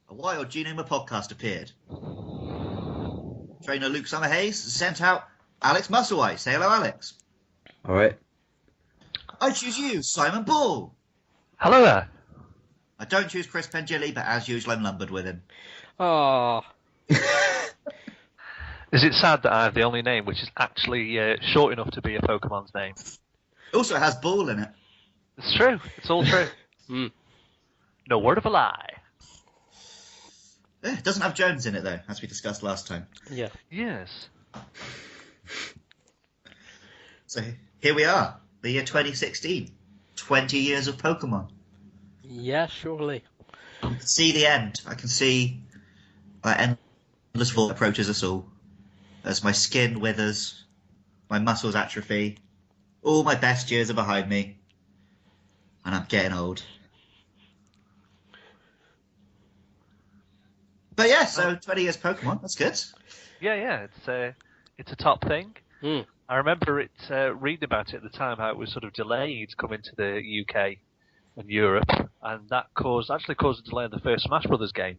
A wild GNamer podcast appeared. Trainer Luke Summerhays sent out Alex Musselwhite. Say hello, Alex. All right. I choose you, Simon Ball. Hello there. I don't choose Chris Pengilly, but as usual, I'm lumbered with him. Oh. Is it sad that I have the only name which is actually short enough to be a Pokemon's name? Also, it has Ball in it. It's true. It's all true. No word of a lie. It doesn't have Jones in it, though, as we discussed last time. Yeah. Yes. So here we are, the year 2016. 20 years of Pokemon. Yeah, surely. I can see the end. I can see endless vault approaches us all. As my skin withers, my muscles atrophy, all my best years are behind me, and I'm getting old. But yeah, so 20 years Pokemon, that's good. Yeah. It's a top thing. Mm. I remember reading about it at the time, how it was sort of delayed coming to the UK and Europe, and that actually caused a delay in the first Smash Brothers game,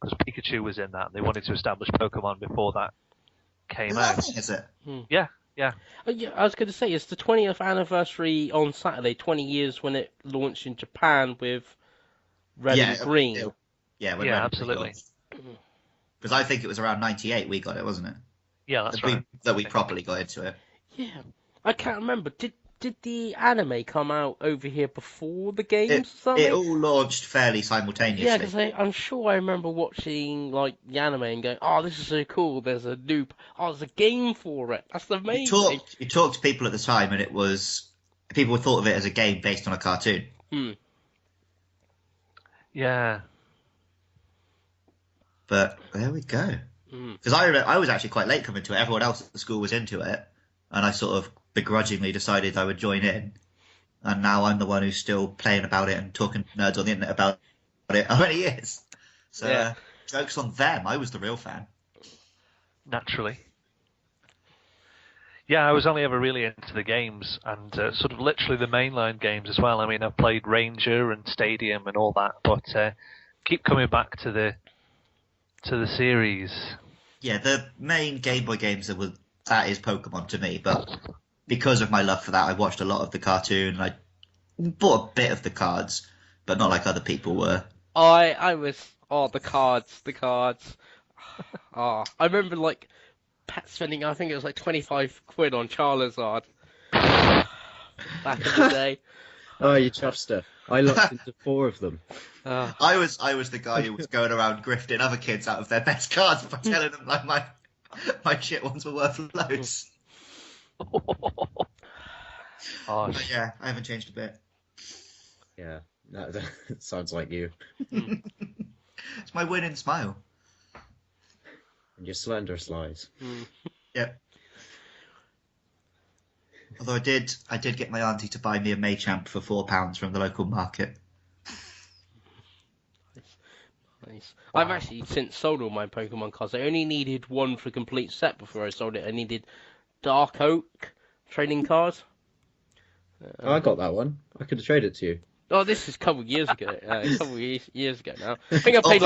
because Pikachu was in that, and they wanted to establish Pokemon before that came out. Is it? Yeah. Oh, yeah, I was going to say, it's the 20th anniversary on Saturday, 20 years when it launched in Japan with Red and Green. Absolutely. Because I think it was around 98 we got it, wasn't it? Yeah, that's right. That we properly got into it. Yeah. I can't remember. Did the anime come out over here before the games or something? It all launched fairly simultaneously. Yeah, because I'm sure I remember watching like the anime and going, "Oh, this is so cool! There's a there's a game for it. That's amazing." You talked to people at the time, and people thought of it as a game based on a cartoon. Yeah. But there we go. Because I was actually quite late coming to it. Everyone else at the school was into it, and I sort of begrudgingly decided I would join in. And now I'm the one who's still playing about it and talking nerds on the internet about it. How many years? So jokes on them. I was the real fan. Naturally. Yeah, I was only ever really into the games, and sort of literally the mainline games as well. I mean, I've played Ranger and Stadium and all that, but keep coming back to the series. Yeah, the main Game Boy games that is Pokemon to me, but because of my love for that, I watched a lot of the cartoon. I bought a bit of the cards, but not like other people were. I was the cards. I remember like spending, I think it was like 25 quid on Charizard back in the day. Oh, you chuffster. I locked into 4 of them. I was the guy who was going around grifting other kids out of their best cards by telling them like my shit ones were worth loads. But yeah, I haven't changed a bit. Yeah, that sounds like you. It's my winning smile. And your slender slides. Yep. Although I did get my auntie to buy me a Machamp for £4 from the local market. Nice. Wow. I've actually since sold all my Pokemon cards. I only needed one for a complete set before I sold it. I needed Dark Oak trading cards. I got that one. I could have traded it to you. Oh, this is a couple of years ago. Years ago now. I think I paid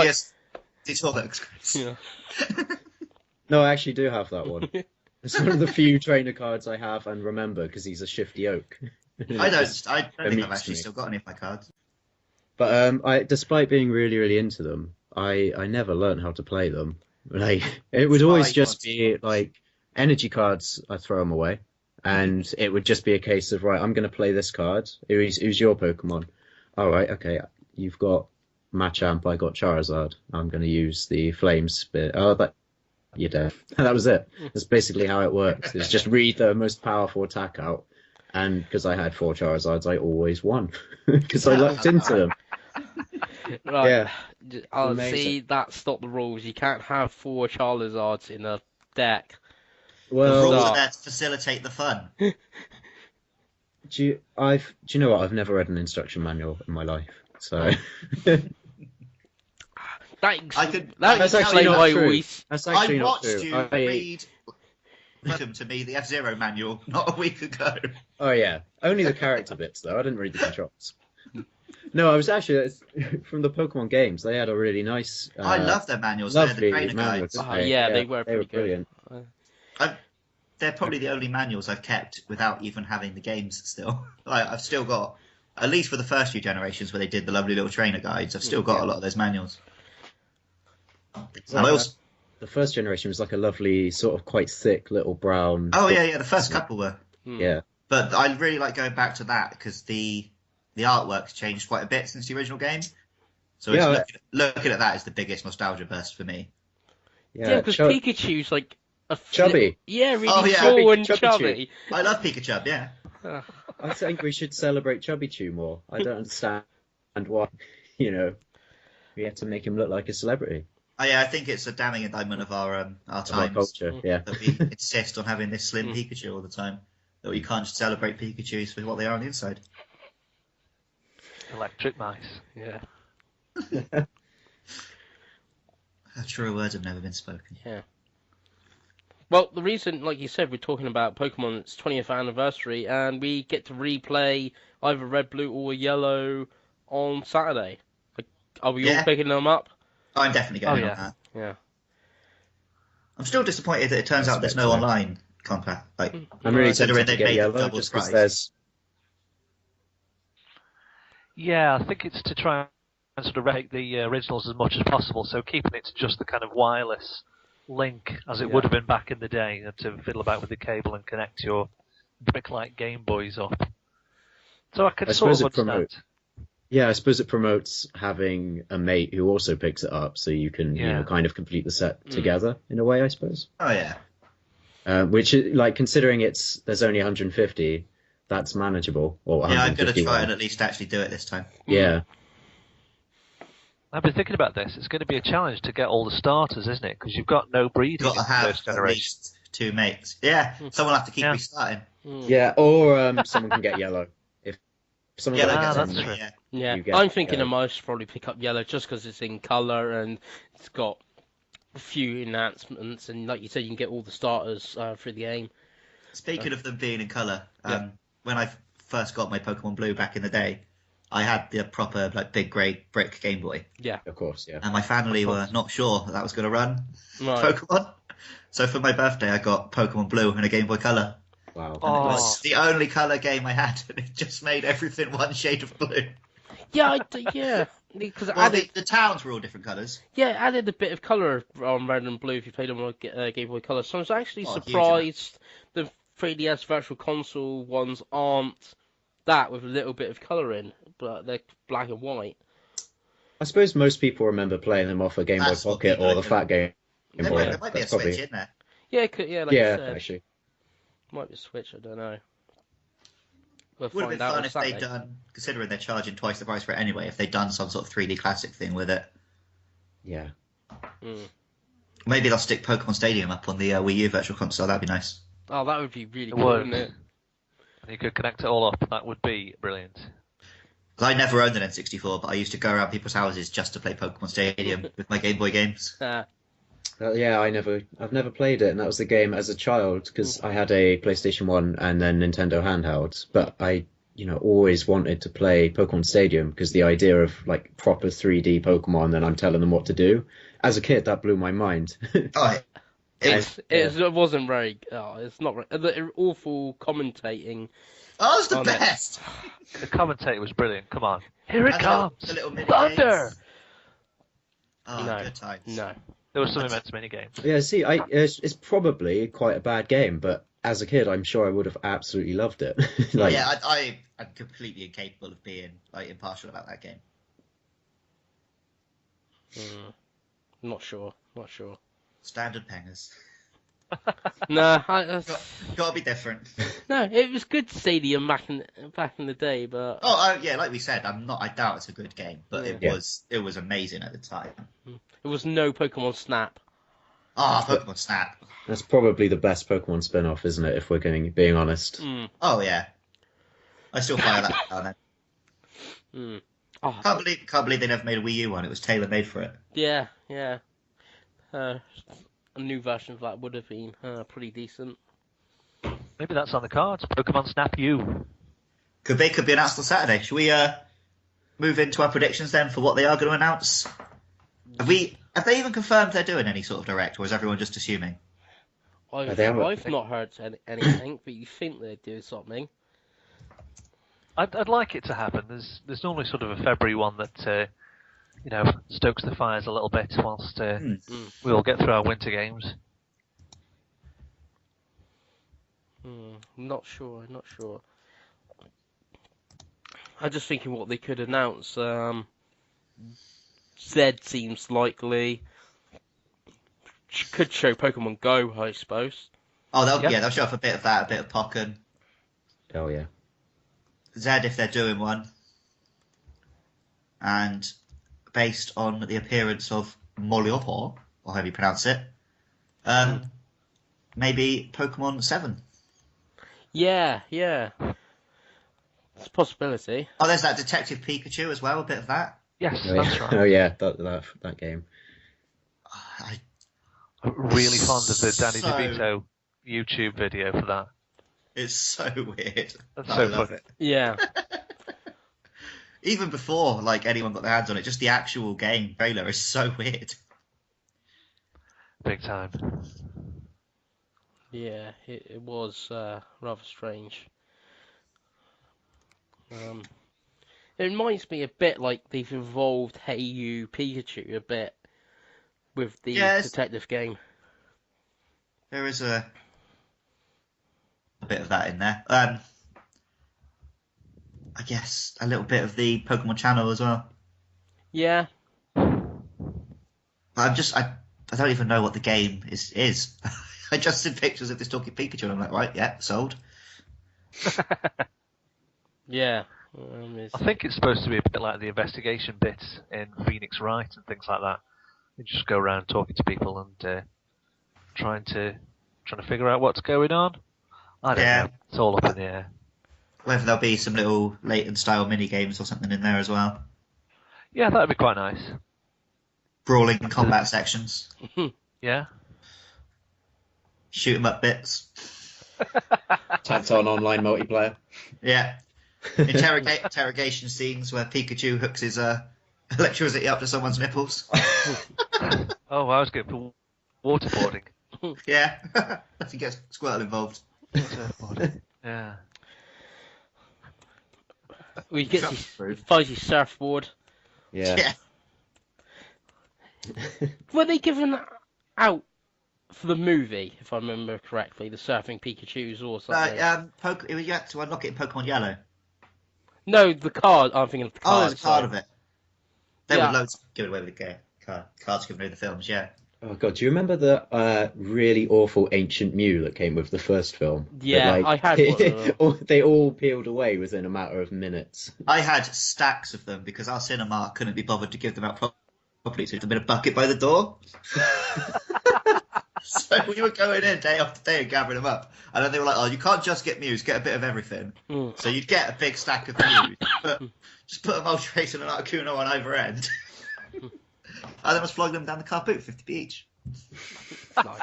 Yeah. No, I actually do have that one. It's one of the few trainer cards I have and remember because he's a shifty oak. I don't think I've actually still got any of my cards. But despite being really, really into them, I never learned how to play them. Like it would always just be like energy cards. I throw them away, and it would just be a case of right. I'm going to play this card. Who's your Pokemon? All right, okay. You've got Machamp. I got Charizard. I'm going to use the Flame Spit. Oh, but you're dead. That was it. That's basically how it works. It's just read the most powerful attack out, and because I had 4 Charizards, I always won because I locked into them. Right. Yeah. I'll see, that's not the rules. You can't have 4 Charizards in a deck. Well, the rules are there to facilitate the fun. Do you know what? I've never read an instruction manual in my life. So That's actually not true. That's actually I not watched true. you read Welcome to me, the F-Zero manual, not a week ago. Oh yeah, only the character bits though. I didn't read the controls. No, I was actually from the Pokemon games. They had a really nice. I love their manuals. Lovely They're the trainer manuals. guides. Yeah, they were pretty brilliant. They're probably the only manuals I've kept without even having the games still. I've still got, at least for the first few generations where they did the lovely little trainer guides, I've still got a lot of those manuals. The first generation was like a lovely, sort of quite thick little brown. Oh yeah, the first couple were. Yeah. But I really like going back to that because the artwork's changed quite a bit since the original game. So looking at that is the biggest nostalgia burst for me. Yeah, because Pikachu's like chubby. Really small and chubby. I love Pikachu, yeah. I think we should celebrate Chubby Chew more. I don't understand why, we have to make him look like a celebrity. Oh, yeah, I think it's a damning indictment of our times. Our culture, yeah. That we insist on having this slim Pikachu all the time. That we can't just celebrate Pikachus for what they are on the inside. Electric mice, yeah. Truer words have never been spoken. Yeah. Well, the reason, like you said, we're talking about Pokemon's 20th anniversary, and we get to replay either Red, Blue, or Yellow on Saturday. Are we all picking them up? I'm definitely going on that. Yeah. I'm still disappointed that it turns out there's no online contact. I'm really tempted to get Yellow just because there's. Yeah, I think it's to try and sort of replicate the originals as much as possible, so keeping it to just the kind of wireless link as it would have been back in the day, to fiddle about with the cable and connect your brick-like Game Boys up. So I could sort of understand. Yeah, I suppose it promotes having a mate who also picks it up, so you can kind of complete the set together in a way, I suppose. Oh yeah. Which, considering there's only 150, that's manageable. Or I'm going to try and at least actually do it this time. Yeah. I've been thinking about this. It's going to be a challenge to get all the starters, isn't it? Because you've got no breeding in the first generation. At least 2 mates. Yeah, someone will have to keep restarting. Yeah, or someone can get Yellow. If someone that's true. Yeah, I'm thinking I might probably pick up Yellow just because it's in colour and it's got a few enhancements, and like you said, you can get all the starters through the game. Speaking of them being in colour, when I first got my Pokemon Blue back in the day, I had the proper big grey brick Game Boy. Yeah, of course. Yeah, and my family were not sure that was going to run Pokemon, so for my birthday I got Pokemon Blue and a Game Boy Color. Wow! And it was the only colour game I had, and it just made everything one shade of blue. Yeah, because the towns were all different colours. Yeah, it added a bit of colour on Red and Blue if you played them on Game Boy Color. So I was actually surprised the 3DS Virtual Console ones aren't that with a little bit of colour in, but they're black and white. I suppose most people remember playing them off a Game Boy Pocket or the Fat Game Boy. There might be a Switch in there. Yeah, you said. Actually. Might be a Switch, I don't know. Would have been fun if they'd done, considering they're charging twice the price for it anyway, if they'd done some sort of 3D classic thing with it. Yeah. Maybe they'll stick Pokemon Stadium up on the Wii U Virtual Console, that'd be nice. Oh, that would be really cool, wouldn't it? You could connect it all up, that would be brilliant. I never owned an N64, but I used to go around people's houses just to play Pokemon Stadium with my Game Boy games. Yeah, I've never played it, and that was the game as a child because I had a PlayStation 1 and then Nintendo handhelds. But I, always wanted to play Pokemon Stadium because the idea of proper 3D Pokemon, and I'm telling them what to do. As a kid, that blew my mind. It wasn't very. It's not the awful commentating. Oh, it's the best. The commentator was brilliant. Come on, here it comes, thunder. Oh, good times. No. There was some immense minigame. Yeah, see, it's probably quite a bad game, but as a kid, I'm sure I would have absolutely loved it. I'm completely incapable of being impartial about that game. Not sure. Standard pengers. No, gotta be different. No, it was good Stadium back in the day, but like we said, I doubt it's a good game, but it was amazing at the time. It was no Pokemon Snap. Pokemon Snap. That's probably the best Pokemon spin-off, isn't it? If we're being honest. Oh yeah, I still fire that down then. Oh, Can't believe they never made a Wii U one. It was tailor made for it. yeah, yeah. A new version of that would have been pretty decent. Maybe that's on the cards. Pokemon Snap U. Could be announced on Saturday. Should we move into our predictions then for what they are going to announce? Have they even confirmed they're doing any sort of direct, or is everyone just assuming? I've not heard anything, but you think they're doing something. I'd like it to happen. There's normally sort of a February one that stokes the fires a little bit whilst we all get through our winter games. Not sure. I'm just thinking what they could announce. Zed seems likely. Could show Pokemon Go, I suppose. Oh, they'll show off a bit of that, a bit of Pokken. Oh yeah. Zed if they're doing one. And based on the appearance of Moliopo, or however you pronounce it, maybe Pokemon 7. Yeah. It's a possibility. Oh, there's that Detective Pikachu as well, a bit of that. Yes, Oh, that's yeah. right. Oh yeah, that game. I'm really fond of the Danny DeVito YouTube video for that. It's so weird. That's I so love funny. it. Yeah. Even before anyone got their hands on it, just the actual game trailer is so weird. Big time. Yeah, it was rather strange. It reminds me a bit like they've evolved Hey You Pikachu a bit with the detective game. There is a bit of that in there. I guess a little bit of the Pokemon channel as well. Yeah. I don't even know what the game is. I just see pictures of this talking Pikachu and I'm like, right, yeah, sold. Yeah. I think it's supposed to be a bit like the investigation bits in Phoenix Wright and things like that. You just go around talking to people and trying to figure out what's going on. I don't know. It's all up in the air. Whether there'll be some little Layton style mini games or something in there as well. Yeah, that'd be quite nice. Brawling combat sections. Yeah. Shoot 'em up bits. Tacked on online multiplayer. Yeah. Interrogation scenes where Pikachu hooks his electricity up to someone's nipples. Oh, I was going for waterboarding. Yeah. Nothing gets Squirtle involved. Waterboarding. Yeah. We get to find his surfboard. Yeah. Were they given out for the movie, if I remember correctly, the surfing Pikachus or something? You had to unlock it in Pokemon Yellow. No, the card. I'm thinking of the card. Oh, there's a card of it. There Yeah. were loads given away with the cards given away with the films, yeah. Oh god, do you remember the really awful ancient Mew that came with the first film? Yeah, That, I had one of them. They all peeled away within a matter of minutes. I had stacks of them because our cinema couldn't be bothered to give them out properly, so there'd been a bucket by the door. So we were going in day after day and gathering them up. And then they were like, oh, you can't just get Mews, get a bit of everything. So you'd get a big stack of Mews, but just put a Moltres and an Articuno on either end. And then was flogging them down the car boot, 50p each. Nice.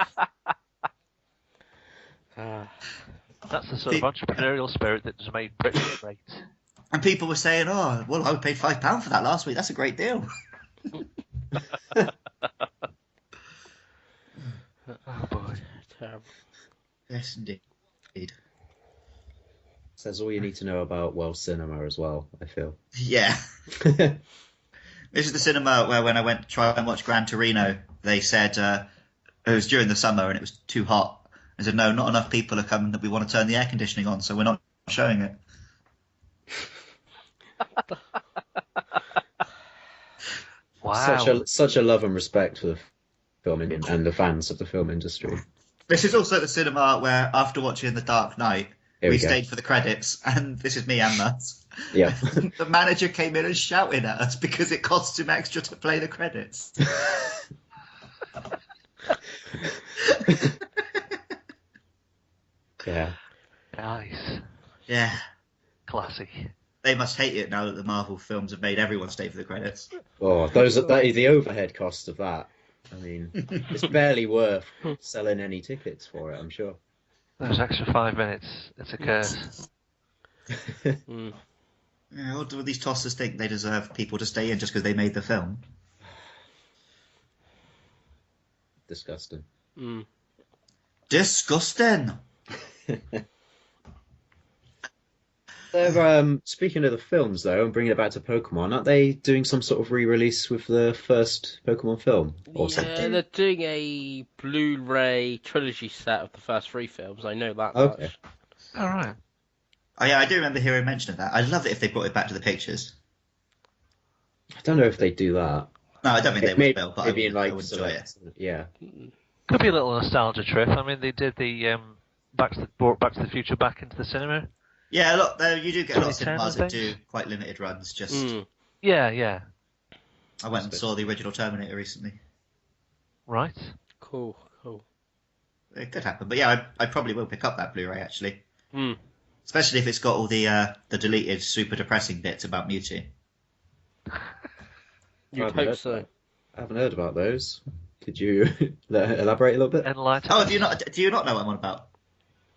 That's the sort of entrepreneurial spirit that just made Britain great. And people were saying, oh, well, I paid £5 for that last week. That's a great deal. Oh boy. Terrible. Yes, indeed. Says all you need to know about world cinema as well, I feel. Yeah. This is the cinema where when I went to try and watch Gran Torino, they said it was during the summer and it was too hot. I said, no, not enough people are coming that we want to turn the air conditioning on, so we're not showing it. Wow. Such a love and respect for the film and the fans of the film industry. This is also the cinema where, after watching The Dark Knight, we stayed for the credits, and this is me and Matt. Yeah. The manager came in and shouted at us because it cost him extra to play the credits. Yeah. Nice. Yeah. Classy. They must hate it now that the Marvel films have made everyone stay for the credits. Oh, that is the overhead cost of that. I mean, it's barely worth selling any tickets for it, I'm sure. Those extra 5 minutes, it's a curse. Yeah, what do these tossers think they deserve people to stay in just because they made the film? Disgusting. Disgusting! They're, speaking of the films, though, and bringing it back to Pokemon, aren't they doing some sort of re-release with the first Pokemon film? Or something? They're doing a Blu-ray trilogy set of the first 3 films. I know that Okay. much. All right. Oh yeah, I do remember hearing mention of that. I'd love it if they brought it back to the pictures. I don't know if they do that. No, I don't think they will, but maybe I would enjoy it. Yeah. Could be a little nostalgia trip. I mean, they did the Back to the Future back into the cinema. Yeah, look, you do get a lot of 2010, cinemas I that think. do quite limited runs. Just Yeah. I went and saw the original Terminator recently. Right. Cool. It could happen, but yeah, I probably will pick up that Blu-ray actually. Mm. Especially if it's got all the deleted, super depressing bits about Mewtwo. You'd hope so. I haven't heard about those. Could you elaborate a little bit? Enlighten. Oh, do you not know what I'm on about?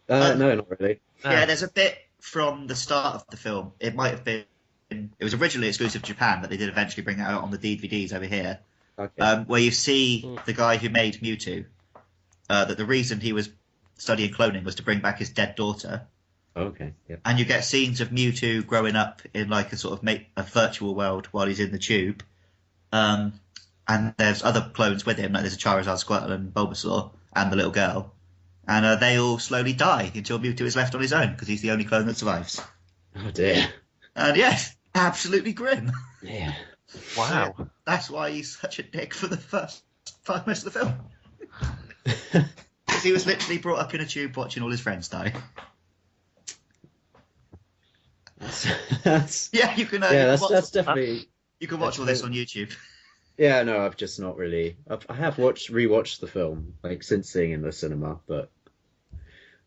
No, not really. Yeah, there's a bit from the start of the film. It might have been. It was originally exclusive to Japan, but they did eventually bring it out on the DVDs over here. Okay. Where you see the guy who made Mewtwo. That the reason he was studying cloning was to bring back his dead daughter. Okay. Yeah. And you get scenes of Mewtwo growing up in like a sort of a virtual world while he's in the tube. And there's other clones with him, like there's a Charizard, Squirtle, and Bulbasaur, and the little girl. And they all slowly die until Mewtwo is left on his own because he's the only clone that survives. Oh dear. And yes, absolutely grim. Yeah. Wow. That's why he's such a dick for the first 5 minutes of the film. Because he was literally brought up in a tube watching all his friends die. Yeah, you can. That's definitely. You can watch all this on YouTube. Yeah, no, I've just not really. I have rewatched the film like since seeing it in the cinema, but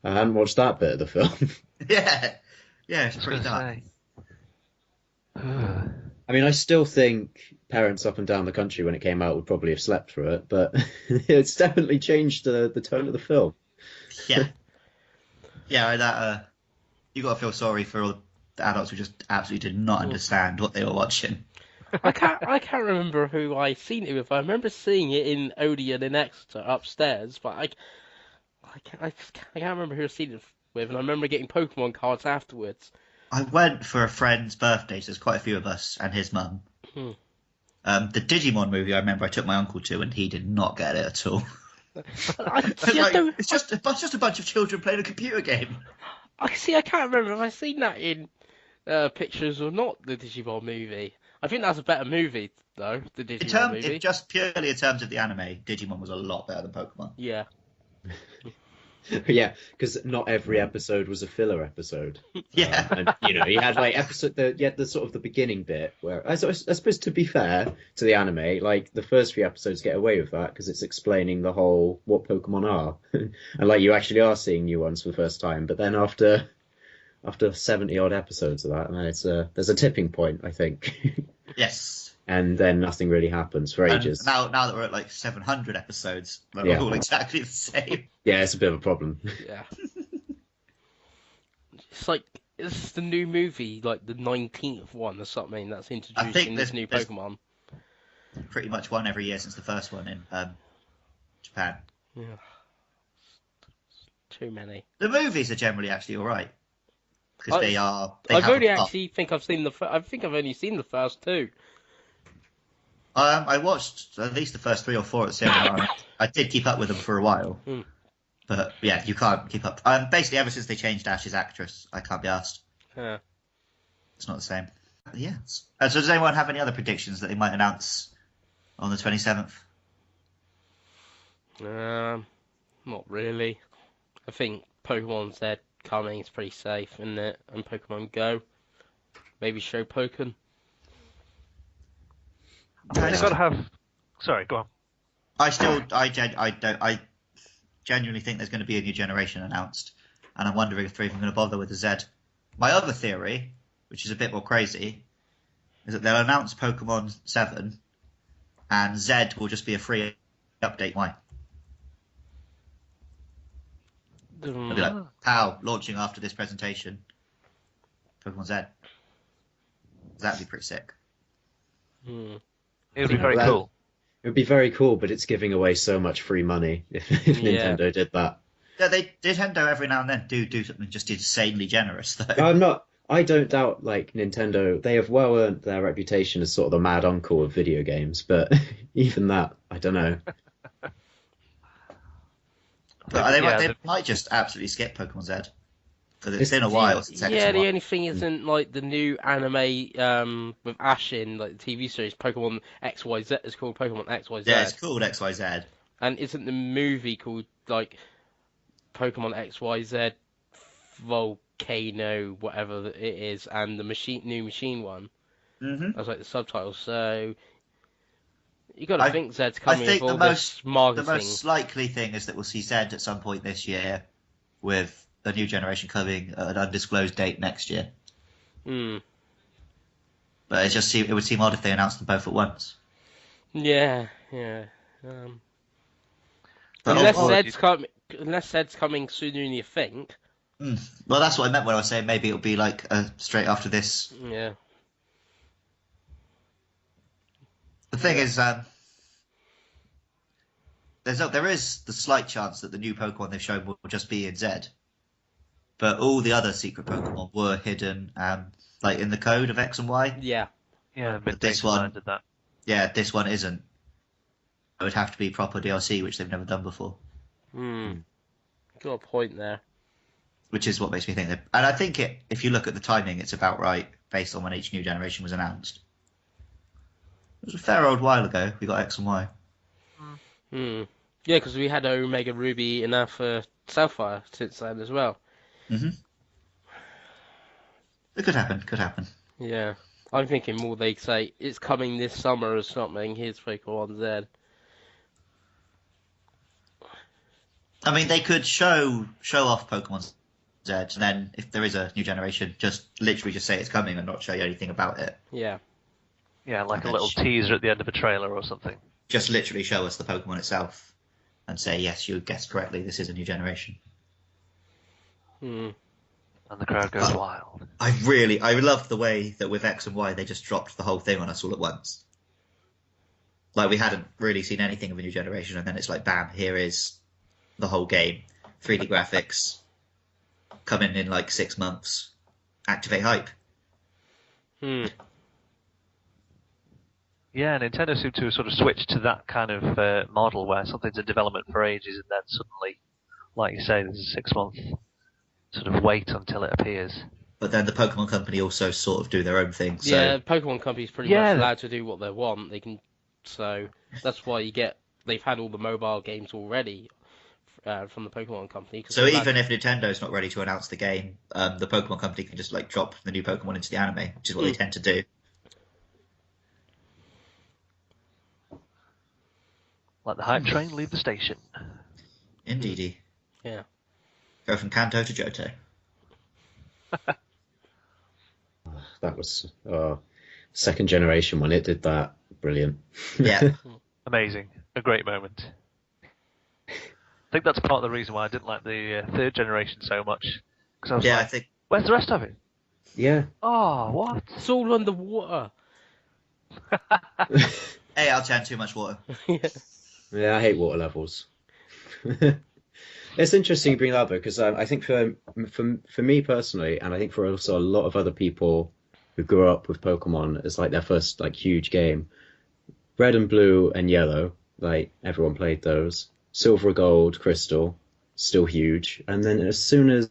I hadn't watched that bit of the film. Yeah, it's pretty dark. I mean, I still think parents up and down the country when it came out would probably have slept through it, but it's definitely changed the tone of the film. Yeah, that you got to feel sorry for all the adults who just absolutely did not understand what they were watching. I can't remember who I seen it with. I remember seeing it in Odeon in Exeter upstairs, but I can't remember who I seen it with. And I remember getting Pokemon cards afterwards. I went for a friend's birthday, so there's quite a few of us, and his mum. The Digimon movie, I remember I took my uncle to, and he did not get it at all. It's just a bunch of children playing a computer game. I can't remember if I seen that in pictures or not. The Digimon movie. I think that's a better movie, though. The Digimon movie. Just purely in terms of the anime, Digimon was a lot better than Pokemon. Yeah. Yeah, because not every episode was a filler episode. Yeah, and you had like the sort of the beginning bit where I suppose to be fair to the anime, like the first few episodes get away with that because it's explaining the whole what Pokemon are, and like you actually are seeing new ones for the first time. But then after 70 odd episodes of that, and then there's a tipping point, I think. Yes. And then nothing really happens for ages. Now that we're at like 700 episodes, they're all exactly the same. Yeah, it's a bit of a problem. Yeah. It's like, this is the new movie, like the 19th one or something that's introducing this new Pokemon. Pretty much one every year since the first one in Japan. Yeah. Too many. The movies are generally actually alright. Because they are... I've only think I've only seen the first 2. I watched at least the first 3 or 4 at the cinema. I did keep up with them for a while. But yeah, you can't keep up. Basically, ever since they changed Ash's actress, I can't be asked. Yeah. It's not the same. Yeah. So does anyone have any other predictions that they might announce on the 27th? Not really. I think Pokemon Z coming is pretty safe, isn't it? And Pokemon Go. Maybe show Pokken. They've got to have. Sorry, go on. I genuinely think there's going to be a new generation announced, and I'm wondering if they're even going to bother with the Z. My other theory which is a bit more crazy, is that they'll announce Pokemon 7, and Z will just be a free update. Why? They'll be like, "Pow, launching after this presentation, Pokemon Z." That'd be pretty sick. It would be very cool. It would be very cool, but it's giving away so much free money if Nintendo did that. Yeah, Nintendo every now and then do something just insanely generous, though. I don't doubt, like, Nintendo, they have well earned their reputation as sort of the mad uncle of video games, but even that, I don't know. But they might just absolutely skip Pokemon Z. Because it's been a while since X the only thing isn't, like, the new anime with Ash in, like, the TV series, Pokemon XYZ, it's called Pokemon XYZ. Yeah, it's called XYZ. And isn't the movie called, like, Pokemon XYZ Volcano, whatever it is, and the new machine one? Mm-hmm. That's like the subtitles. So you got to think Zed's coming with all this marketing. The most likely thing is that we'll see Zed at some point this year, with a new generation coming at an undisclosed date next year. But it would seem odd if they announced them both at once. Yeah. Unless Zed's coming sooner than you think. Well, that's what I meant when I was saying maybe it'll be like straight after this. Yeah. The thing is, there is the slight chance that the new Pokemon they've shown will just be in Z. But all the other secret Pokemon were hidden, like in the code of X and Y. Yeah. But this one did that. Yeah, this one isn't. It would have to be proper DLC, which they've never done before. Got a point there. Which is what makes me think that. And I think if you look at the timing, it's about right based on when each new generation was announced. It was a fair old while ago. We got X and Y. Yeah, because we had Omega Ruby and Alpha Sapphire since then as well. It could happen. Yeah. I'm thinking more they say it's coming this summer or something. Here's Pokemon Z. I mean, they could show off Pokemon Z, and then if there is a new generation, just literally just say it's coming and not show you anything about it. Yeah. Yeah, like a little teaser at the end of a trailer or something. Just literally show us the Pokemon itself and say, yes, you guessed correctly, this is a new generation. And the crowd goes wild. I loved the way that with X and Y they just dropped the whole thing on us all at once. Like, we hadn't really seen anything of a new generation, and then it's like, bam, here is the whole game. 3D graphics, coming in like 6 months, activate hype. Yeah, Nintendo seemed to have sort of switched to that kind of model where something's in development for ages and then suddenly, like you say, there's a 6-month sort of wait until it appears. But then the Pokemon Company also sort of do their own thing. So... Yeah, Pokemon Company's pretty much allowed to do what they want. They can, so that's why they've had all the mobile games already from the Pokemon Company. So even if Nintendo's not ready to announce the game, the Pokemon Company can just like drop the new Pokemon into the anime, which is what they tend to do. Let the hype train leave the station. Indeedy. Yeah. Go from Kanto to Johto. That was second generation when it did that. Brilliant. Yeah. Amazing. A great moment. I think that's part of the reason why I didn't like the third generation so much. Because I was I think... where's the rest of it? Yeah. Oh, what? It's all underwater. Hey, I'll turn too much water. Yeah, I hate water levels. It's interesting you bring that up, because I think for me personally, and I think for also a lot of other people who grew up with Pokemon as like their first like huge game, Red and Blue and Yellow, like everyone played those. Silver, Gold, Crystal, still huge. And then as soon as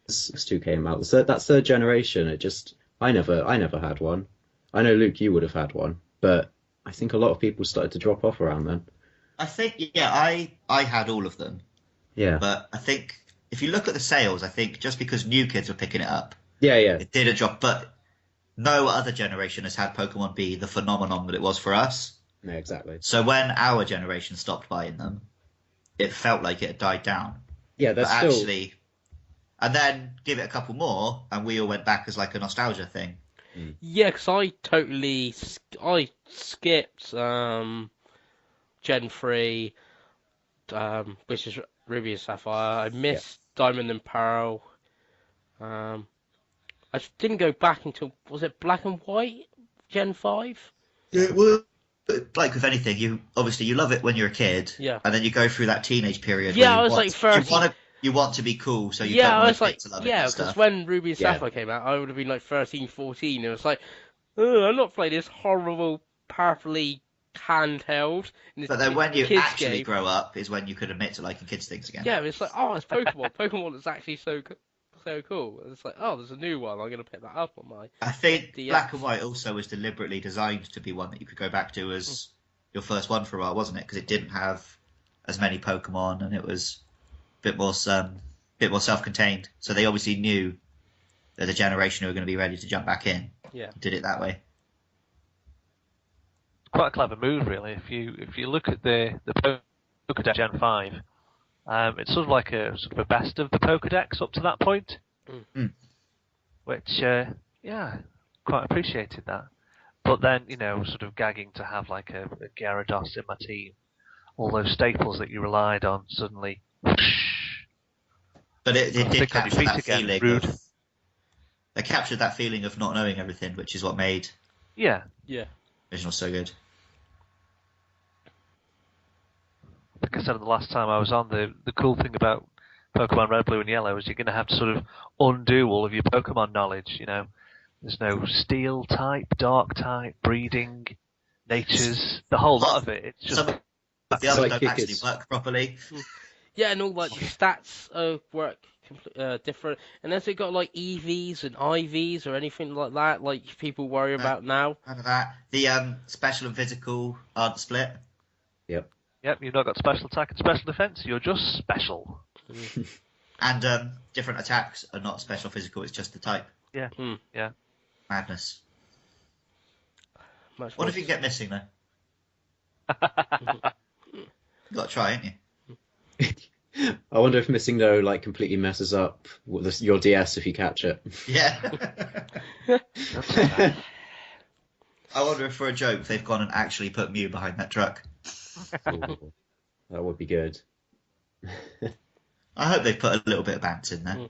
this 2 came out, that third generation, I never had one. I know, Luke, you would have had one, but I think a lot of people started to drop off around then. I think, I had all of them. Yeah. But I think if you look at the sales, I think just because new kids were picking it up, it did a drop. But no other generation has had Pokemon be the phenomenon that it was for us. Yeah, exactly. So when our generation stopped buying them, it felt like it had died down. Yeah, that's actually, and then give it a couple more, and we all went back as like a nostalgia thing. Yeah, because I skipped Gen 3, which is Ruby and Sapphire. I missed Diamond and Pearl. I didn't go back until, was it Black and White, Gen 5? Yeah, well, like with anything, you love it when you're a kid, Yeah. and then you go through that teenage period Yeah, where I was like 30. you want to be cool, so you Yeah, put I was nice like, pixel yeah, and because stuff. when Ruby and Sapphire came out, I would have been like 13, 14. It was like, oh, I'm not playing this horrible, purpley handheld. But then when you kids actually game. grow up is when you could admit to liking kids things again. Yeah, it's like, oh, it's Pokemon. Pokemon is actually so cool. And it's like, oh, there's a new one. I'm gonna pick that up on my. I think DS. Black and White also was deliberately designed to be one that you could go back to as your first one for a while, wasn't it? Because it didn't have as many Pokemon, and it was a bit more self-contained. So they obviously knew that the generation who were going to be ready to jump back in did it that way. Quite a clever move, really. If you look at the Pokédex Gen 5, it's sort of like a best of the Pokédex up to that point, which quite appreciated that. But then, sort of gagging to have like a Gyarados in my team, all those staples that you relied on suddenly. Whoosh, but it did capture that again, feeling. rude. They captured that feeling of not knowing everything, which is what made original so good. Like I said the last time I was on, the cool thing about Pokemon Red, Blue, and Yellow is you're going to have to sort of undo all of your Pokemon knowledge. There's no Steel type, Dark type, breeding, natures, the whole lot of it. It's just some of the others don't actually work properly. Yeah, and all like the stats work different. And has it got like EVs and IVs or anything like that? Like people worry about now. None of that. The special and physical aren't split. Yep, you've not got special attack and special defense. You're just special. And different attacks are not special physical. It's just the type. Yeah. Yeah. Madness. What if you get missing though? You got to try, ain't you? I wonder if missing though like completely messes up your DS if you catch it. Yeah. I wonder if for a joke they've gone and actually put Mew behind that truck. Ooh, that would be good. I hope they put a little bit of bounce in there.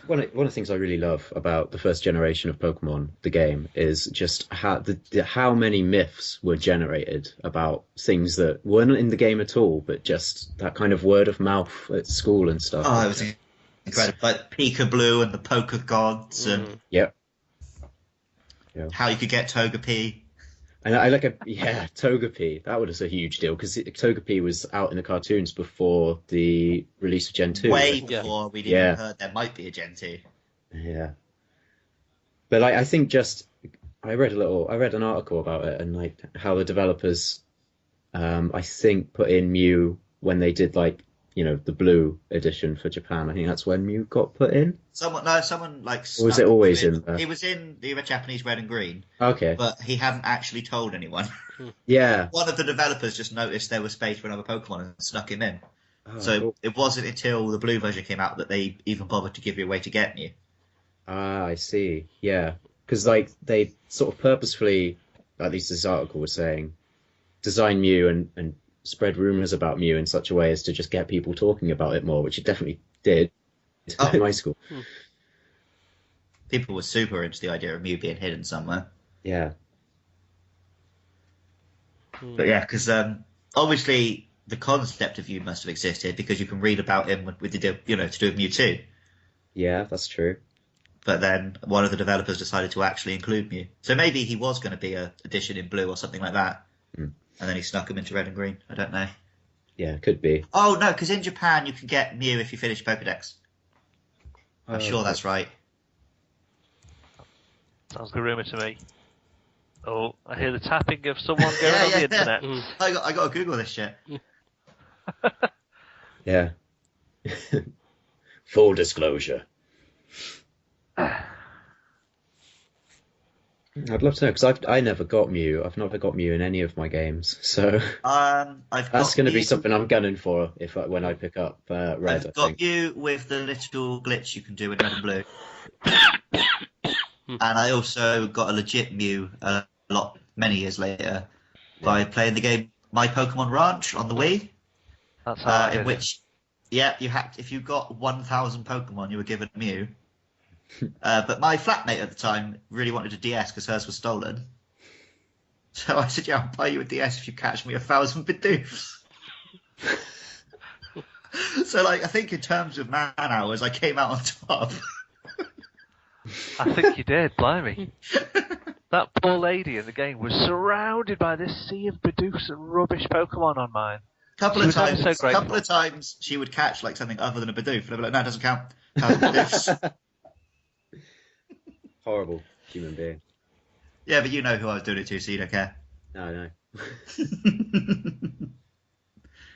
One of the things I really love about the first generation of Pokemon, the game, is just how many myths were generated about things that weren't in the game at all, but just that kind of word of mouth at school and stuff. Oh, it was incredible. Like Pika Blue and the Poker Gods and how you could get Togepi. And Togepi. That was a huge deal because Togepi was out in the cartoons before the release of Gen 2. Way before we'd even heard there might be a Gen 2. Yeah. But I think I read an article about it and like how the developers, I think put in Mew when they did the blue edition for Japan. I think that's when Mew got put in. Someone like. Or was it always in? He was in the Japanese Red and Green. Okay. But he hadn't actually told anyone. Yeah. One of the developers just noticed there was space for another Pokemon and snuck him in. Oh, so cool. It wasn't until the blue version came out that they even bothered to give you a way to get Mew. Ah, I see. Yeah. Because they sort of purposefully, at least this article was saying, design Mew and spread rumors about Mew in such a way as to just get people talking about it more, which it definitely did in high school. People were super into the idea of Mew being hidden somewhere. Yeah. But yeah, because obviously the concept of Mew must have existed because you can read about him to do with Mewtwo. Yeah, that's true. But then one of the developers decided to actually include Mew. So maybe he was going to be an addition in blue or something like that. And then he snuck him into red and green. I don't know. Yeah, could be. Oh, no, because in Japan you can get Mew if you finish Pokedex. I'm sure that's right. Sounds like a rumour to me. Oh, I hear the tapping of someone going on the internet. I got to Google this shit. Yeah. Full disclosure. I'd love to know because I never got Mew. I've never got Mew in any of my games, so I've that's got going to be you. something I'm gunning for if when I pick up Red. I I've got think. you with the little glitch you can do in Red and Blue, and I also got a legit Mew many years later by playing the game My Pokemon Ranch on the Wii. That's how I did in which, yeah, you had if you got 1,000 Pokemon, you were given a Mew. But my flatmate at the time really wanted a DS because hers was stolen. So I said, "Yeah, I'll buy you a DS if you catch me 1,000 Bidoofs." So, like, I think in terms of man hours, I came out on top. I think you did, blimey. That poor lady in the game was surrounded by this sea of Bidoofs and rubbish Pokemon on mine. Couple of times she would catch like something other than a Bidoof, and I'd be like, "No, it doesn't count. 1,000 Bidoofs." Horrible human being. Yeah, but you know who I was doing it to, so you don't care. No.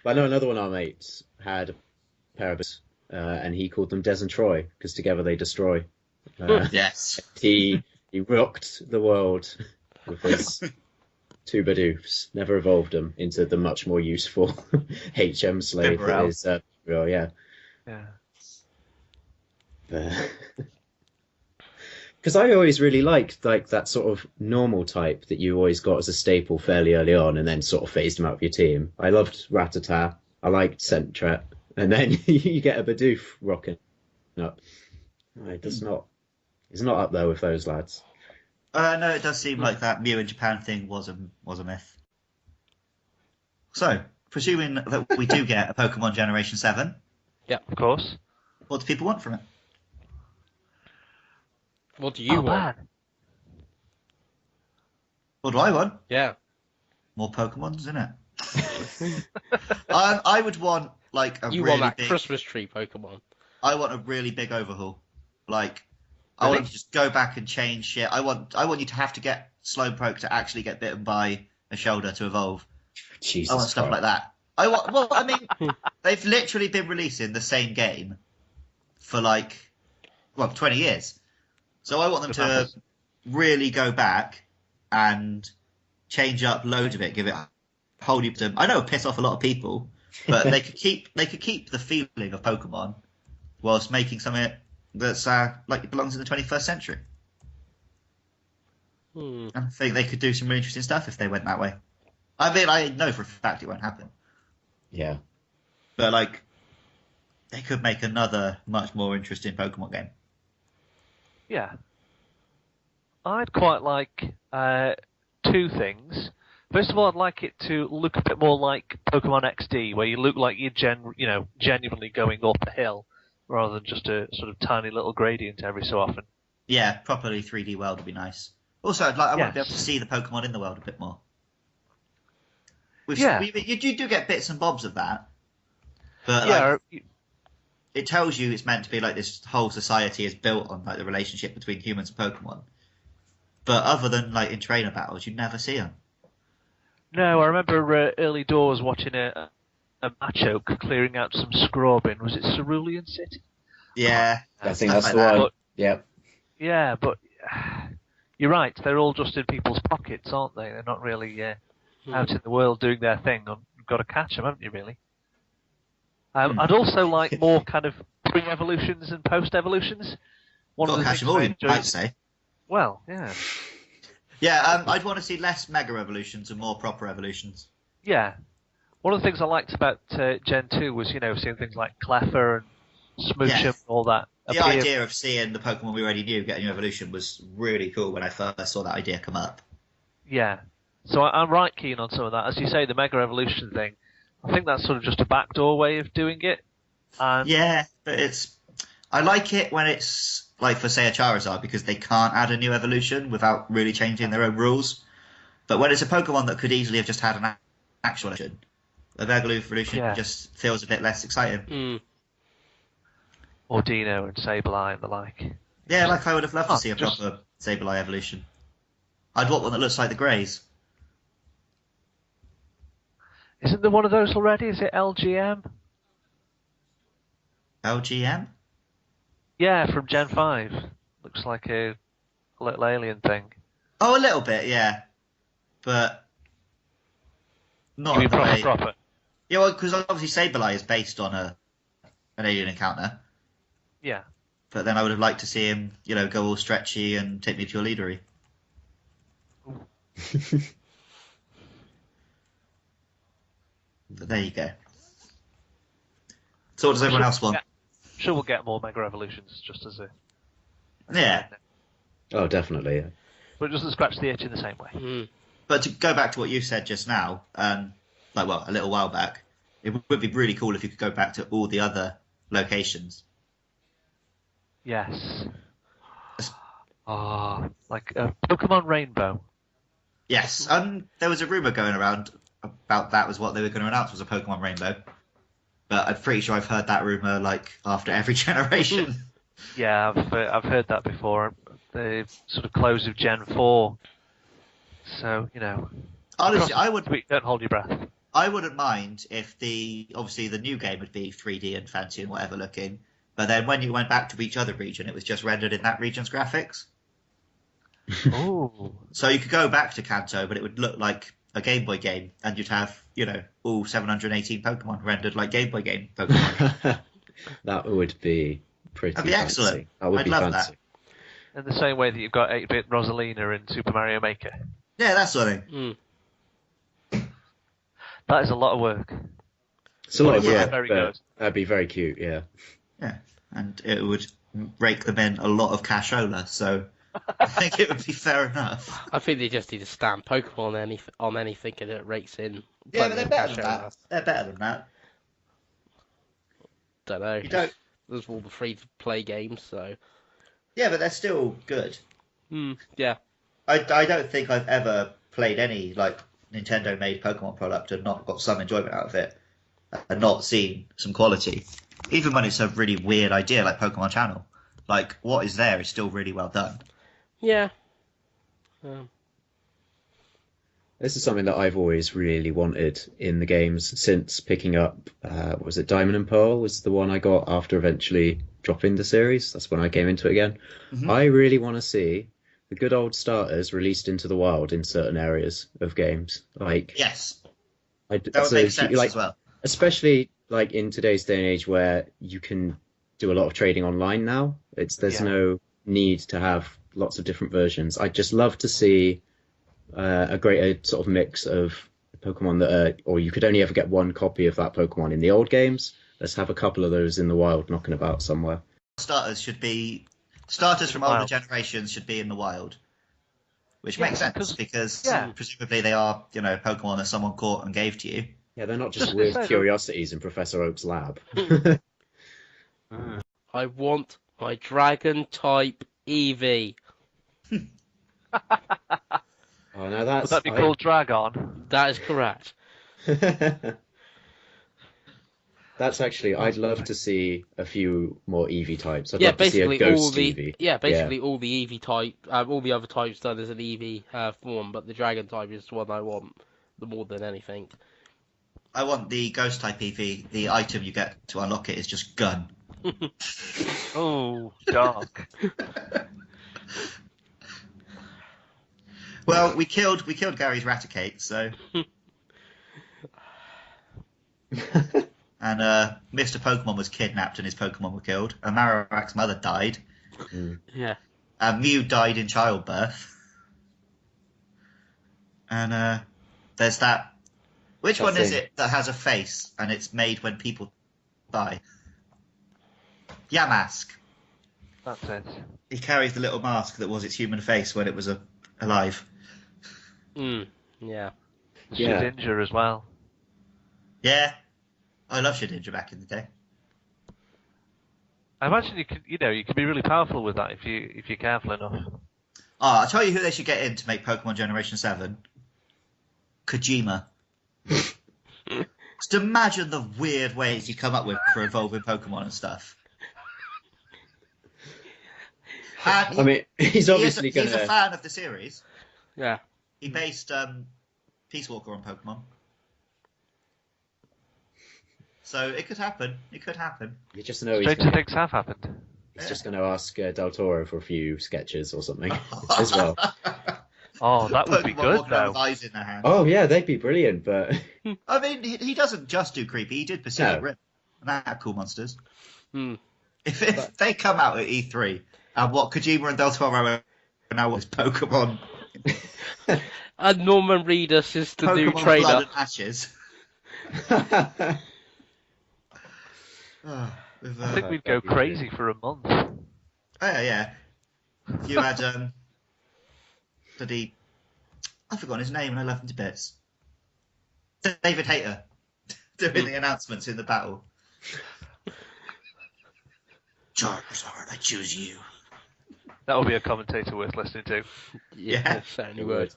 But I know another one of our mates had a pair of us, and he called them Des and Troy because together they destroy. Yes. He rocked the world with his two Bidoofs. Never evolved them into the much more useful HM slave that is. Yeah. Because I always really liked that sort of normal type that you always got as a staple fairly early on, and then sort of phased him out of your team. I loved Rattata. I liked Sentret, and then you get a Bidoof rocking up. It's not up there with those lads. No, it does seem like that Mew in Japan thing was a myth. So, presuming that we do get a Pokemon Generation 7, yeah, of course. What do people want from it? What do you want? Man. What do I want? Yeah. More Pokemons, isn't it? I would want like a You really want that big Christmas tree Pokemon. I want a really big overhaul. Like, I want to just go back and change shit. I want you to have to get Slowpoke to actually get bitten by a shoulder to evolve. Jesus I want stuff like that. I mean, they've literally been releasing the same game for 20 years. So I want them to really go back and change up loads of it, give it a whole new. I know it'll piss off a lot of people, but they could keep the feeling of Pokemon whilst making something that's it belongs in the 21st century. And I think they could do some really interesting stuff if they went that way. I mean, I know for a fact it won't happen. Yeah. But they could make another much more interesting Pokemon game. Yeah. I'd quite like two things. First of all, I'd like it to look a bit more like Pokemon XD, where you look like you're genuinely going up a hill, rather than just a sort of tiny little gradient every so often. Yeah, properly 3D world would be nice. Also, I want to be able to see the Pokemon in the world a bit more. You do get bits and bobs of that, but it tells you it's meant to be like this whole society is built on the relationship between humans and Pokemon. But other than in trainer battles, you never see them. No, I remember early doors watching a Machoke clearing out some scrub in, was it Cerulean City? Yeah. I think that's the one. Yeah. Yeah, but you're right, they're all just in people's pockets, aren't they? They're not really out in the world doing their thing. You've got to catch them, haven't you, really? I'd also like more kind of pre-evolutions and post-evolutions. Got to catch them all, you might say. Well, yeah. Yeah, I'd want to see less Mega Evolutions and more proper evolutions. Yeah. One of the things I liked about Gen 2 was, seeing things like Cleffer and Smoochum and all that. The idea of seeing the Pokemon we already knew get a new evolution was really cool when I first saw that idea come up. Yeah. So I'm right keen on some of that. As you say, the Mega Evolution thing, I think that's sort of just a backdoor way of doing it. Yeah, but I like it when it's for, say, a Charizard, because they can't add a new evolution without really changing their own rules. But when it's a Pokemon that could easily have just had an actual evolution, the Mega Evolution just feels a bit less exciting. Or Dino and Sableye and the like. Yeah, I would have loved to see a proper Sableye evolution. I'd want one that looks like the Greys. Isn't there one of those already? Is it LGM? LGM? Yeah, from Gen 5. Looks like a little alien thing. Oh, a little bit, yeah, but not You in mean the way. proper? Yeah, well, because obviously Sableye is based on an alien encounter. Yeah. But then I would have liked to see him, go all stretchy and take me to your leadery. But there you go. So what does everyone else want? I'm sure we'll get more Mega Evolutions just as a... Yeah. Oh, definitely, yeah. But it doesn't scratch the itch in the same way. Mm. But to go back to what you said just now, a little while back, it would be really cool if you could go back to all the other locations. Yes. Like Pokemon Rainbow. Yes, there was a rumor going around about that was what they were going to announce was a Pokemon Rainbow. But I'm pretty sure I've heard that rumor like after every generation. Yeah, I've heard that before. The sort of close of Gen 4. So, Honestly, don't hold your breath. I wouldn't mind if obviously the new game would be 3D and fancy and whatever looking, but then when you went back to each other region, it was just rendered in that region's graphics. Oh. So you could go back to Kanto, but it would look like a Game Boy game, and you'd have, all 718 Pokemon rendered like Game Boy game Pokemon. That would be pretty That'd be fancy. excellent. That would I'd be love fancy. In the same way that you've got 8-bit Rosalina in Super Mario Maker. Yeah, that sort of thing. That is a lot of work. It's a lot of Yeah, work, very but good. that'd be very cute, yeah. Yeah, and it would rake them in a lot of cashola, so I think it would be fair enough. I think they just need to stamp Pokemon on anything and it rakes in. Yeah, but plenty they're of better cash than out. that. They're better than that. Don't know. You don't. There's all the free-to-play games, so... Yeah, but they're still good. Yeah. I don't think I've ever played any Nintendo-made Pokemon product and not got some enjoyment out of it, and not seen some quality. Even when it's a really weird idea like Pokemon Channel, what is there is still really well done. Yeah. This is something that I've always really wanted in the games since picking up, was it Diamond and Pearl was the one I got after eventually dropping the series. That's when I came into it again. Mm-hmm. I really want to see the good old starters released into the wild in certain areas of games. Yes. That would make sense as well. Especially in today's day and age where you can do a lot of trading online now. There's no need to have lots of different versions. I'd just love to see a greater sort of mix of Pokemon that or you could only ever get one copy of that Pokemon in the old games. Let's have a couple of those in the wild knocking about somewhere. Starters from older generations should be in the wild, which makes sense because presumably they are Pokemon that someone caught and gave to you. Yeah, they're not just weird curiosities in Professor Oak's lab. I want my Dragon type Eevee. Oh, no, Would that be called Dragon? That is correct. That's actually, I'd love to see a few more Eevee types. I'd love to see a ghost Eevee. All the Eevee type, all the other types done as an Eevee form, but the Dragon type is the one I want the more than anything. I want the ghost type Eevee. The item you get to unlock it is just gun. Oh, dark. Well, we killed Gary's Raticate, so. And Mr. Pokemon was kidnapped and his Pokemon were killed. And Marowak's mother died. Yeah. And Mew died in childbirth. And there's that. Which one is it that has a face and it's made when people die? Yamask. That's it. He carries the little mask that was its human face when it was alive. Yeah. Shedinja as well. Yeah. I love Shedinja back in the day. I imagine you could be really powerful with that if you're careful enough. I'll tell you who they should get in to make Pokemon Generation 7. Kojima. Just imagine the weird ways you come up with for evolving Pokemon and stuff. I mean, he's obviously He's a fan of the series. Yeah. He based Peace Walker on Pokemon. So it could happen. It could happen. You just know Stranger things have happened. He's just going to ask Del Toro for a few sketches or something as well. Oh, that would be Pokemon good, walking around though. with eyes in their hands. Oh yeah, they'd be brilliant, but I mean, he doesn't just do creepy. He did Pacific Rim, and that had cool monsters. If they come out at E3, and what Kojima and Del Toro are now was Pokemon, And Norman Reedus is the new Pokemon trainer. Blood and Ashes. I think we'd go crazy for a month. Oh yeah. If you had I've forgotten his name and I love him to bits. David Hayter doing the announcements in the battle. Charizard, I choose you. That would be a commentator worth listening to. Yeah. Certainly would.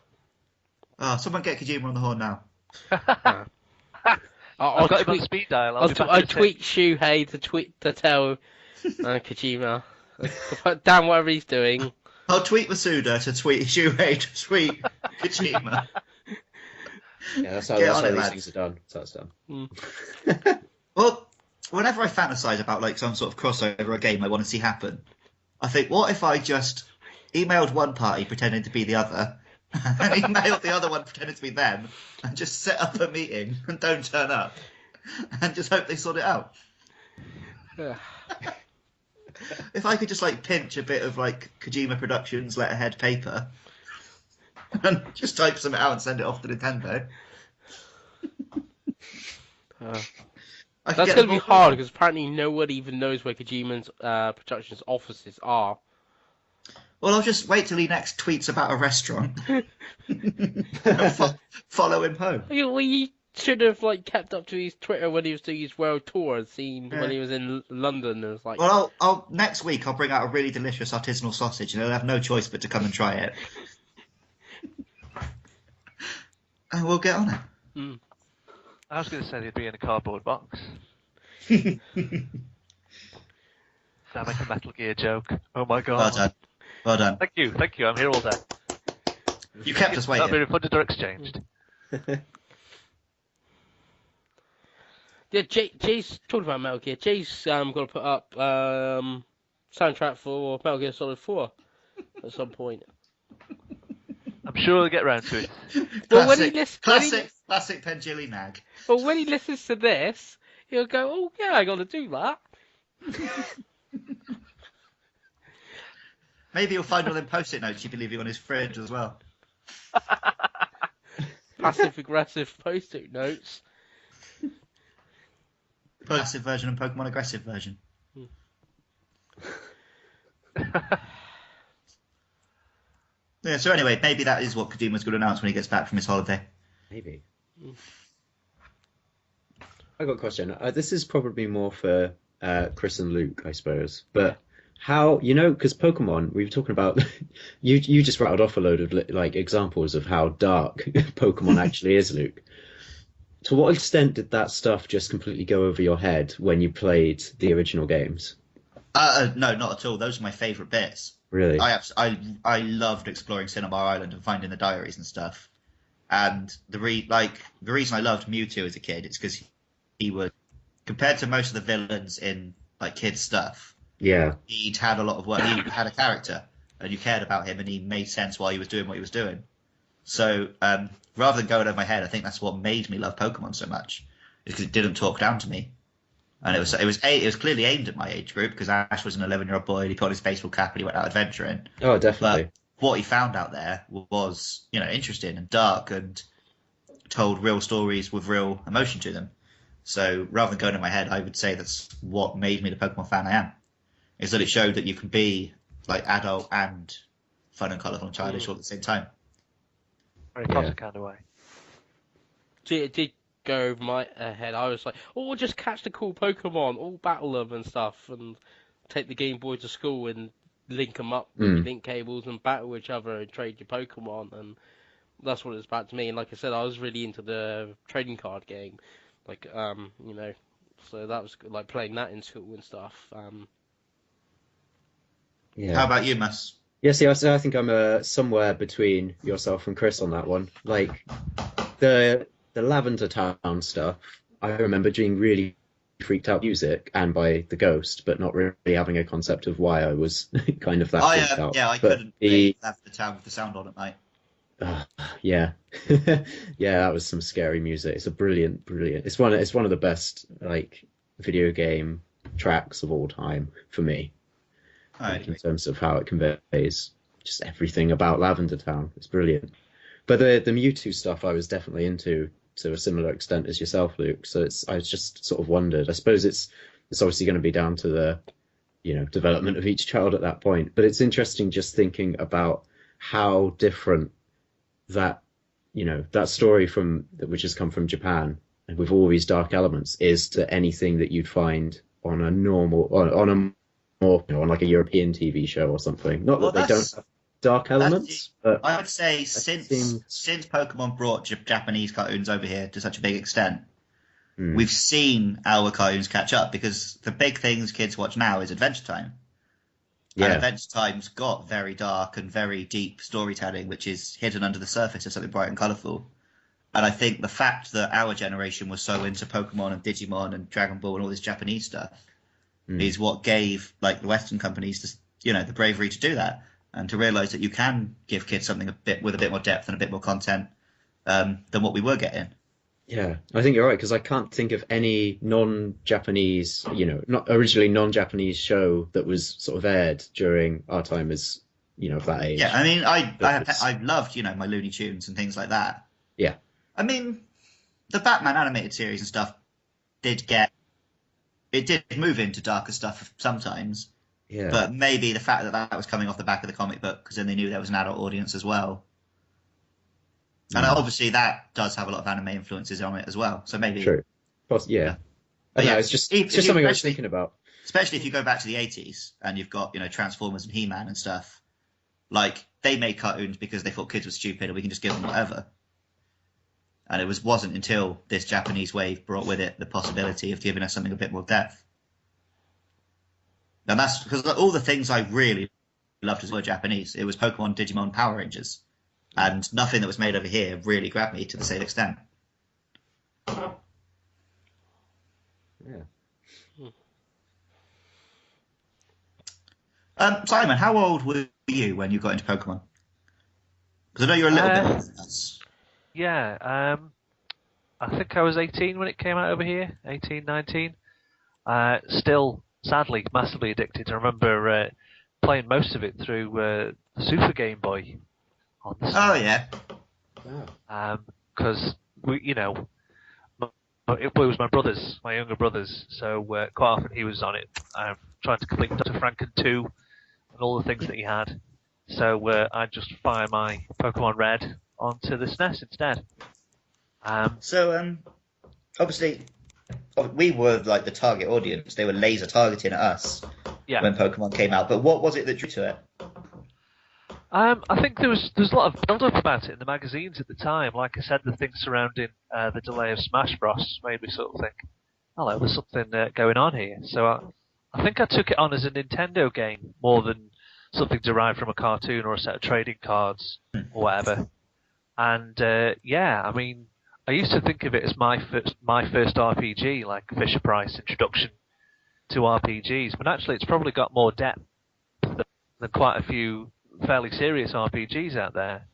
Oh, someone get Kojima on the horn now. I'll got him on speed dial. I'll tweet Shuhei to tell Kojima. Damn, whatever he's doing. I'll tweet Masuda to tweet Shuhei to tweet Kojima. Yeah, that's how these things are done. That's how it's done. Well, whenever I fantasize about like some sort of crossover a game I want to see happen, I think, what if I just emailed one party pretending to be the other, and emailed the other one pretending to be them, and just set up a meeting and don't turn up, and just hope they sort it out. If I could just like pinch a bit of like Kojima Productions letterhead paper and just type something out and send it off to Nintendo. That's going to be hard because apparently no one even knows where Kojima's Productions offices are. Well, I'll just wait till he next tweets about a restaurant and follow him home. Well, he should have like kept up to his Twitter when he was doing his world tour and seen when he was in London. And was like, well, I'll next week I'll bring out a really delicious artisanal sausage, and they'll have no choice but to come and try it, and we'll get on it. I was going to say they'd be in a cardboard box. Sound like a Metal Gear joke. Oh my god. Well done. Well done. Thank you. I'm here all day. You kept us waiting. That'll be refunded or exchanged. Yeah, Jay's talking about Metal Gear. Jay's going to put up soundtrack for Metal Gear Solid 4 at some point. I'm sure we'll get round to it. Well, classic Pengili nag. Well, when he listens to this, he'll go, "Oh yeah, I got to do that." Maybe he'll find all them post-it notes you'd be leaving on his fridge as well. Passive-aggressive post-it notes. Passive version and Pokemon aggressive version. Yeah, so anyway, maybe that is what Kojima's going to announce when he gets back from his holiday. Maybe. I got a question. This is probably more for Chris and Luke, I suppose. But how, because Pokemon, we were talking about, you just rattled off a load of like examples of how dark Pokemon actually is, Luke. To what extent did that stuff just completely go over your head when you played the original games? No, not at all. Those are my favourite bits. Really? I loved exploring Cinnabar Island and finding the diaries and stuff. And the reason I loved Mewtwo as a kid is because he was, compared to most of the villains in like kids stuff. Yeah. He'd had a lot of work. He had a character, and you cared about him, and he made sense why he was doing what he was doing. So rather than going over my head, I think that's what made me love Pokemon so much, is because it didn't talk down to me. And it was clearly aimed at my age group, because Ash was an 11-year-old boy, and he put on his baseball cap and he went out adventuring. Oh, definitely. But what he found out there was, interesting and dark and told real stories with real emotion to them. So rather than going in my head, I would say that's what made me the Pokemon fan I am. Is that it showed that you can be like adult and fun and colourful and childish all at the same time. Very classic kind of way. It did go over my head. I was like, oh, just catch the cool Pokemon, all battle them and stuff, and take the Game Boy to school and link them up with your link cables and battle each other and trade your Pokemon, and that's what it's about to me. And like I said, I was really into the trading card game, like so that was like playing that in school and stuff. Yeah. How about you, Mas? Yeah, see, I think I'm somewhere between yourself and Chris on that one. Like the Lavender Town stuff, I remember being really freaked out music and by the ghost, but not really having a concept of why I was kind of that freaked out. Yeah, I couldn't leave Lavender Town with the sound on at night. Yeah, yeah, that was some scary music. It's a brilliant, brilliant. It's one of the best like video game tracks of all time for me. I Like in agree. terms of how it conveys just everything about Lavender Town. It's brilliant. But the Mewtwo stuff I was definitely into to a similar extent as yourself, Luke. So I just sort of wondered. I suppose it's obviously going to be down to the development of each child at that point. But it's interesting just thinking about how different that that story from which has come from Japan and with all these dark elements is to anything that you'd find on a normal on a more on like a European TV show or something. Not Well, that they don't have dark elements, but I would say it since seems Pokemon brought Japanese cartoons over here to such a big extent, hmm, we've seen our cartoons catch up because the big things kids watch now is Adventure Time. And yeah, Adventure Time's got very dark and very deep storytelling, which is hidden under the surface of something bright and colourful. And I think the fact that our generation was so into Pokemon and Digimon and Dragon Ball and all this Japanese stuff hmm, is what gave like the Western companies the bravery to do that and to realise that you can give kids something with a bit more depth and a bit more content than what we were getting. yeah. I think you're right because I can't think of any non-Japanese, not originally non-Japanese show that was sort of aired during our time as of that age. Yeah, I mean, But it's, I loved my Looney Tunes and things like that. yeah, I mean, the Batman animated series and stuff did get it did move into darker stuff sometimes, yeah. but maybe the fact that that was coming off the back of the comic book because then they knew there was an adult audience as well. And Mm. obviously that does have a lot of anime influences on it as well. So maybe, True. Yeah. but I know, yeah, it's just if it's just you- something I was thinking about. especially if you go back to the 80s and you've got Transformers and He-Man and stuff. Like they made cartoons because they thought kids were stupid and we can just give them whatever. And it wasn't until this Japanese wave brought with it the possibility of giving us something a bit more depth. And that's because all the things I really loved were Japanese. It was Pokemon, Digimon, Power Rangers. And nothing that was made over here really grabbed me to the same extent. Yeah. Simon, how old were you when you got into Pokemon? Because I know you're a little bit older than us. Yeah, I think I was 18 when it came out over here, 18, 19. Still, sadly, massively addicted. I remember playing most of it through the Super Game Boy on the Oh, yeah. because it was my brothers, my younger brothers, so quite often he was on it, trying to complete Dr. Franken 2 and all the things that he had. So I'd just fire my Pokemon Red onto the SNES instead. So, obviously, we were like the target audience. They were laser targeting at us when Pokemon came out. But what was it that drew to it? I think there's a lot of build-up about it in the magazines at the time. Like I said, the things surrounding the delay of Smash Bros. Made me sort of think, hello, there's something going on here. So I think I took it on as a Nintendo game more than something derived from a cartoon or a set of trading cards or whatever. And I mean, I used to think of it as my first RPG, like Fisher-Price introduction to RPGs, but actually it's probably got more depth than quite a few fairly serious RPGs out there.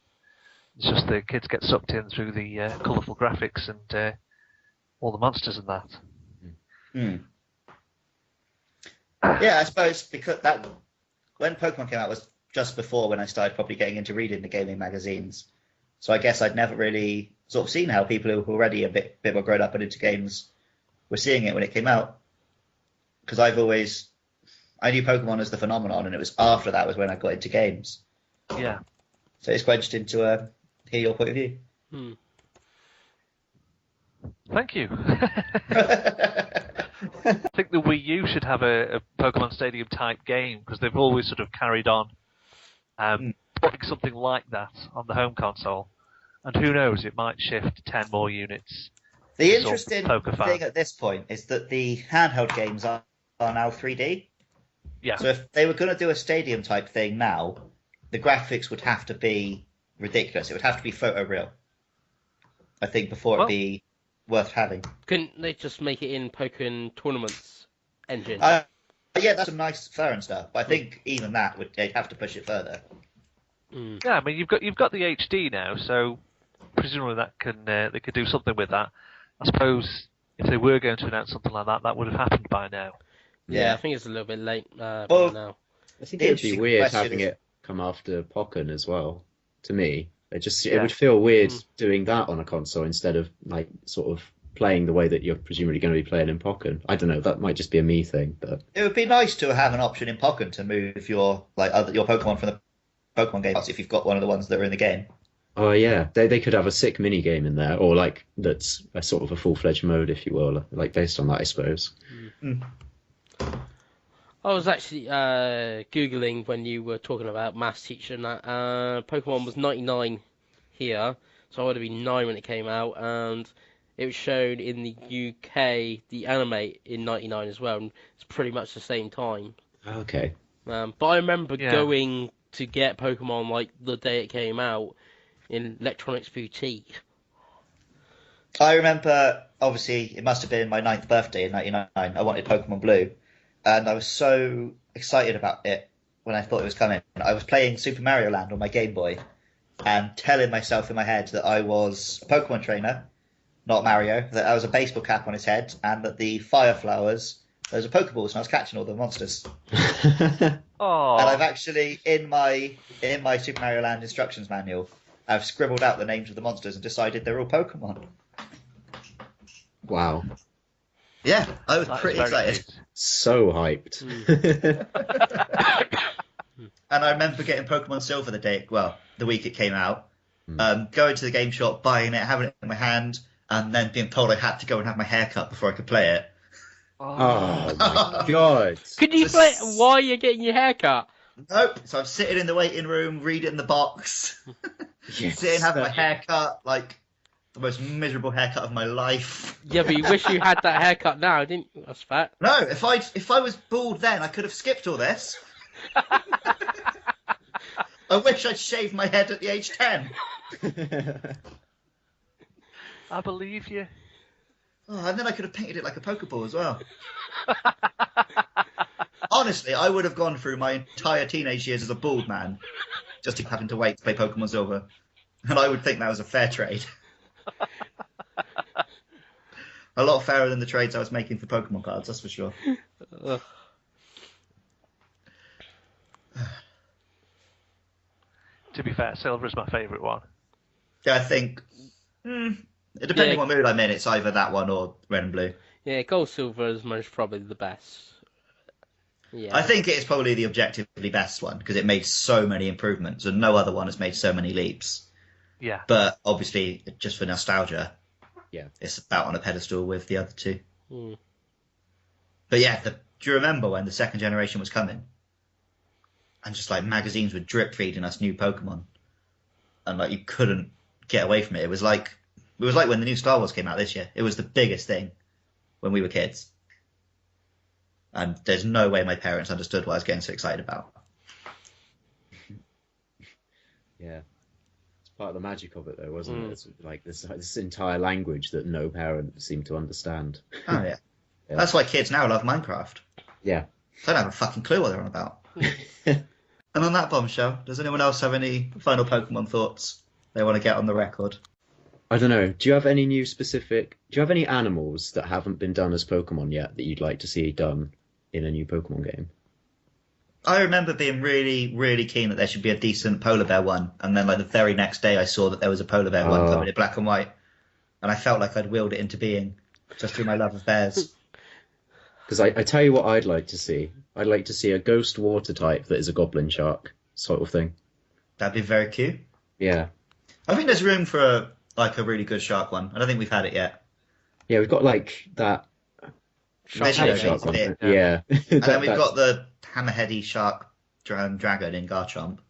It's just the kids get sucked in through the colourful graphics and all the monsters and that. Yeah, I suppose because when Pokemon came out was just before when I started probably getting into reading the gaming magazines. So I guess I'd never really sort of seen how people who were already a bit more grown up and into games were seeing it when it came out. Because I knew Pokemon as the phenomenon, and it was after that was when I got into games. Yeah. So it's quite interesting to hear your point of view. Thank you. I think the Wii U should have a Pokemon Stadium type game because they've always sort of carried on putting something like that on the home console. And who knows, it might shift 10 more units. The interesting thing at this point is that the handheld games are now 3D. Yeah. So if they were going to do a stadium type thing now, the graphics would have to be ridiculous. It would have to be photoreal, I think, before it'd be worth having. Couldn't they just make it in Pokemon Tournaments engine? Yeah, that's some nice fur and stuff. But I think even that they'd have to push it further. Yeah, I mean you've got the HD now, so presumably that can they could do something with that. I suppose if they were going to announce something like that, that would have happened by now. Yeah, I think it's a little bit late by Well, now. I think it would be weird having it come after Pokken as well. To me, it would feel weird doing that on a console instead of like sort of playing the way that you're presumably going to be playing in Pokken. I don't know. That might just be a me thing, but it would be nice to have an option in Pokken to move your Pokemon from the Pokemon game if you've got one of the ones that are in the game. oh yeah, they could have a sick mini game in there, or like that's a sort of a full-fledged mode, if you will, like based on that, I suppose. I was actually Googling when you were talking about Maths Teacher and that. Pokemon was 99 here, so I would have been 9 when it came out, and it was shown in the UK, the anime, in 99 as well, and it's pretty much the same time. Okay. But I remember going to get Pokemon like the day it came out in Electronics Boutique. I remember, obviously, it must have been my 9th birthday in 99. I wanted Pokemon Blue, and I was so excited about it when I thought it was coming. I was playing Super Mario Land on my Game Boy and telling myself in my head that I was a Pokemon trainer, not Mario, that I was a baseball cap on his head, and that the fire flowers, those are Pokeballs, and I was catching all the monsters. Oh. And I've actually, in my Super Mario Land instructions manual, I've scribbled out the names of the monsters and decided they're all Pokemon. Wow. Yeah, I was pretty excited. So hyped. And I remember getting Pokemon Silver the week it came out, going to the game shop, buying it, having it in my hand, and then being told I had to go and have my hair cut before I could play it. Oh my god. Could you play it while you're getting your hair cut? Nope. So I'm sitting in the waiting room, reading the box, sitting, having my hair cut, like the most miserable haircut of my life. Yeah, but you wish you had that haircut now, didn't you? That's fact. No, if I was bald then, I could have skipped all this. I wish I'd shaved my head at the age 10. I believe you. Oh, and then I could have painted it like a Pokeball as well. Honestly, I would have gone through my entire teenage years as a bald man, just having to wait to play Pokemon Silver. And I would think that was a fair trade. A lot fairer than the trades I was making for Pokemon cards, that's for sure. To be fair, Silver is my favourite one. Yeah, I think, depending what mood I'm in, it's either that one or Red and Blue. Yeah, Gold Silver is most probably the best. Yeah. I think it's probably the objectively best one because it made so many improvements and no other one has made so many leaps. Yeah. But obviously, just for nostalgia, it's about on a pedestal with the other two. But yeah, do you remember when the second generation was coming? And just like magazines were drip feeding us new Pokemon, and like you couldn't get away from it. It was like when the new Star Wars came out this year. It was the biggest thing when we were kids, and there's no way my parents understood what I was getting so excited about. Yeah, it's part of the magic of it, though, wasn't it? It's like this entire language that no parent seemed to understand. Oh yeah, that's why kids now love Minecraft. Yeah, they don't have a fucking clue what they're on about. And on that bombshell, does anyone else have any final Pokemon thoughts they want to get on the record? I don't know. Do you have any animals that haven't been done as Pokemon yet that you'd like to see done in a new Pokemon game? I remember being really, really keen that there should be a decent polar bear one, and then like the very next day I saw that there was a polar bear one coming in black and white, and I felt like I'd willed it into being just through my love of bears. Because I tell you what I'd like to see. I'd like to see a ghost water type that is a goblin shark sort of thing. That'd be very cute. Yeah. I think there's room for a really good shark one. I don't think we've had it yet. Yeah, we've got like that shark one. Yeah. And then we've got the hammerheady shark dragon in Garchomp.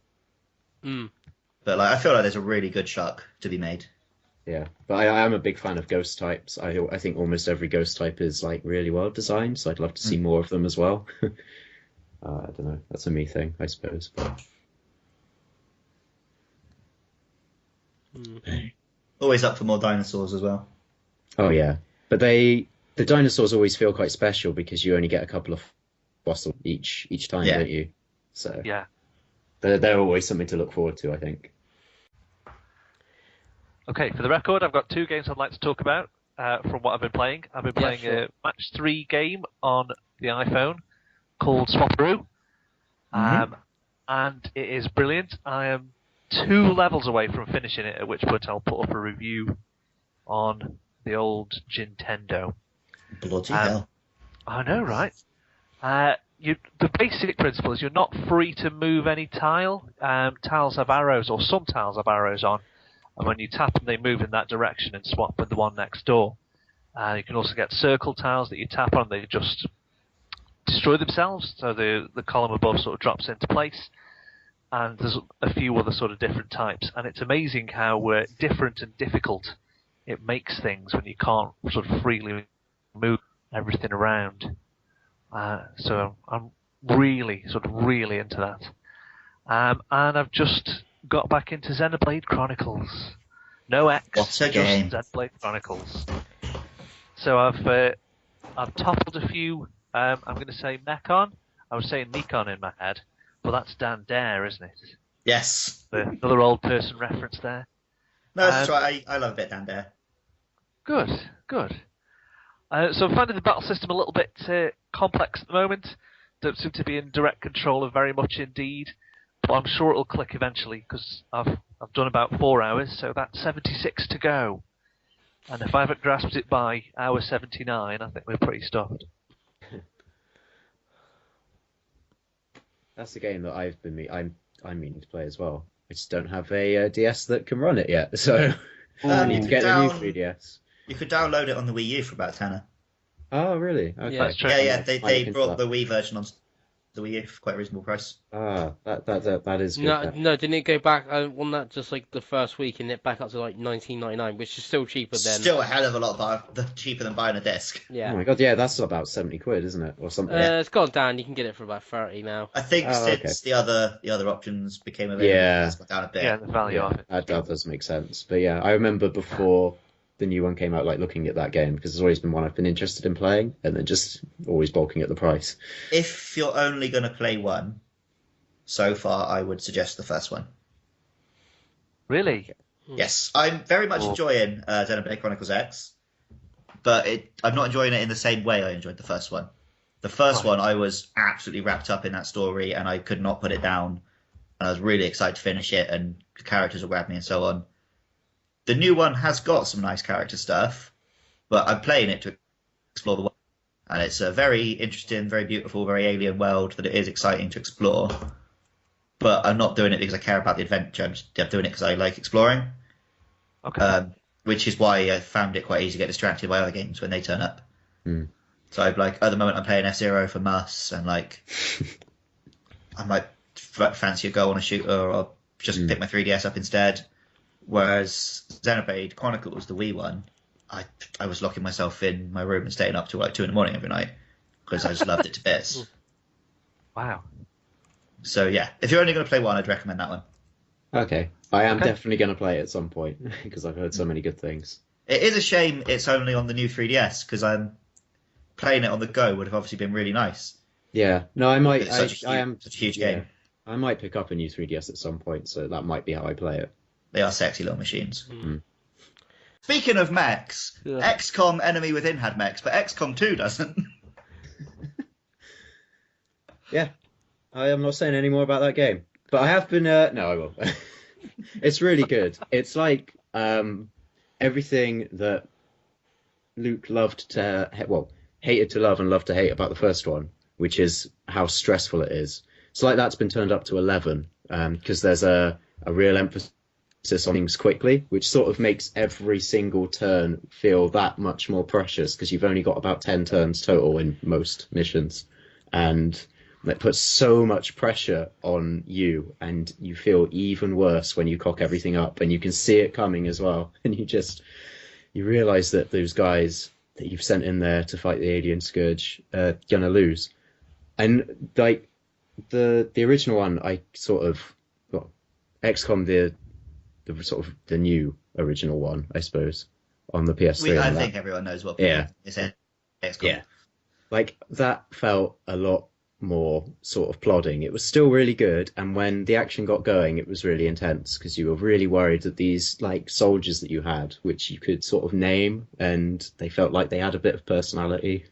But like, I feel like there's a really good shark to be made. Yeah, but I am a big fan of ghost types. I think almost every ghost type is like really well designed, so I'd love to see more of them as well. I don't know. That's a me thing, I suppose. But... Always up for more dinosaurs as well. Oh yeah, but the dinosaurs always feel quite special because you only get a couple of fossils each time, don't you? So yeah. they're always something to look forward to, I think. Okay, for the record, I've got 2 games I'd like to talk about from what I've been playing. I've been playing a Match 3 game on the iPhone called Swapperoo, and it is brilliant. I am 2 levels away from finishing it, at which point I'll put up a review on the old Nintendo. Bloody hell. I know, right? The basic principle is you're not free to move any tile. Tiles have arrows, or some tiles have arrows on, and when you tap them, they move in that direction and swap with the one next door. You can also get circle tiles that you tap on, they just destroy themselves, so the column above sort of drops into place. And there's a few other sort of different types, and it's amazing how different and difficult it makes things when you can't sort of freely move everything around. So I'm really into that. And I've just got back into Xenoblade Chronicles. No X, What's a game? just Xenoblade Chronicles. So I've toppled a few. I'm going to say Mechon. I was saying Nikon in my head, but that's Dan Dare, isn't it? Yes. Another old person reference there. No, that's right. I love a bit of Dan Dare. Good. So I'm finding the battle system a little bit complex at the moment. Don't seem to be in direct control of very much indeed. But I'm sure it'll click eventually, because I've done about 4 hours, so that's 76 to go. And if I haven't grasped it by hour 79, I think we're pretty stuffed. That's a game that I'm meaning to play as well. I just don't have a DS that can run it yet, so I need to get a new 3DS. You could download it on the Wii U for about £10. Oh, really? Okay. Yeah, that's true. Yeah. They brought the Wii version on the Wii U for quite a reasonable price. Ah, that is good. No, didn't it go back on that just like the first week and it back up to like 19.99, which is still cheaper than. Still a hell of a lot cheaper than buying a disc. Yeah. Oh my god, yeah, that's about 70 quid, isn't it, or something? It's gone down. You can get it for about 30 now. I think since the other options became available, it's gone down a bit. Yeah, the value of it. That does make sense. But yeah, I remember before the new one came out, like looking at that game, because it's always been one I've been interested in playing, and then just always balking at the price. If you're only going to play one, so far I would suggest the first one. Really? Yes, I'm very much enjoying Xenoblade Chronicles X, but I'm not enjoying it in the same way I enjoyed the first one. The first one, I was absolutely wrapped up in that story, and I could not put it down, and I was really excited to finish it, and the characters will grab me and so on. The new one has got some nice character stuff, but I'm playing it to explore the world. And it's a very interesting, very beautiful, very alien world that it is exciting to explore. But I'm not doing it because I care about the adventure. I'm just doing it because I like exploring. Okay. Which is why I found it quite easy to get distracted by other games when they turn up. Mm. So at the moment I'm playing F-Zero for Mus, and I might fancy a go on a shooter, or just pick my 3DS up instead. Whereas Xenoblade Chronicles, the Wii one, I was locking myself in my room and staying up till like 2 a.m. every night because I just loved it to bits. Wow. So yeah, if you're only going to play one, I'd recommend that one. Okay, I am definitely going to play it at some point because I've heard so many good things. It is a shame it's only on the new 3DS, because playing it on the go would have obviously been really nice. Yeah, no, I might. It's such a huge game. I might pick up a new 3DS at some point, so that might be how I play it. They are sexy little machines. Mm. Speaking of mechs, XCOM Enemy Within had mechs, but XCOM 2 doesn't. Yeah, I am not saying any more about that game, but I have been. No, I will. It's really good. It's like everything that Luke hated to love and loved to hate about the first one, which is how stressful it is. It's like that's been turned up to 11 because there's a real emphasis on things quickly, which sort of makes every single turn feel that much more precious, because you've only got about 10 turns total in most missions, and that puts so much pressure on you, and you feel even worse when you cock everything up, and you can see it coming as well, and you realize that those guys that you've sent in there to fight the alien scourge are gonna lose. And like the original one, I sort of XCOM, the new original one, I suppose, on the PS3. I think everyone knows what. Yeah, it's XCOM. Yeah, like that felt a lot more sort of plodding. It was still really good, and when the action got going, it was really intense because you were really worried that these like soldiers that you had, which you could sort of name, and they felt like they had a bit of personality,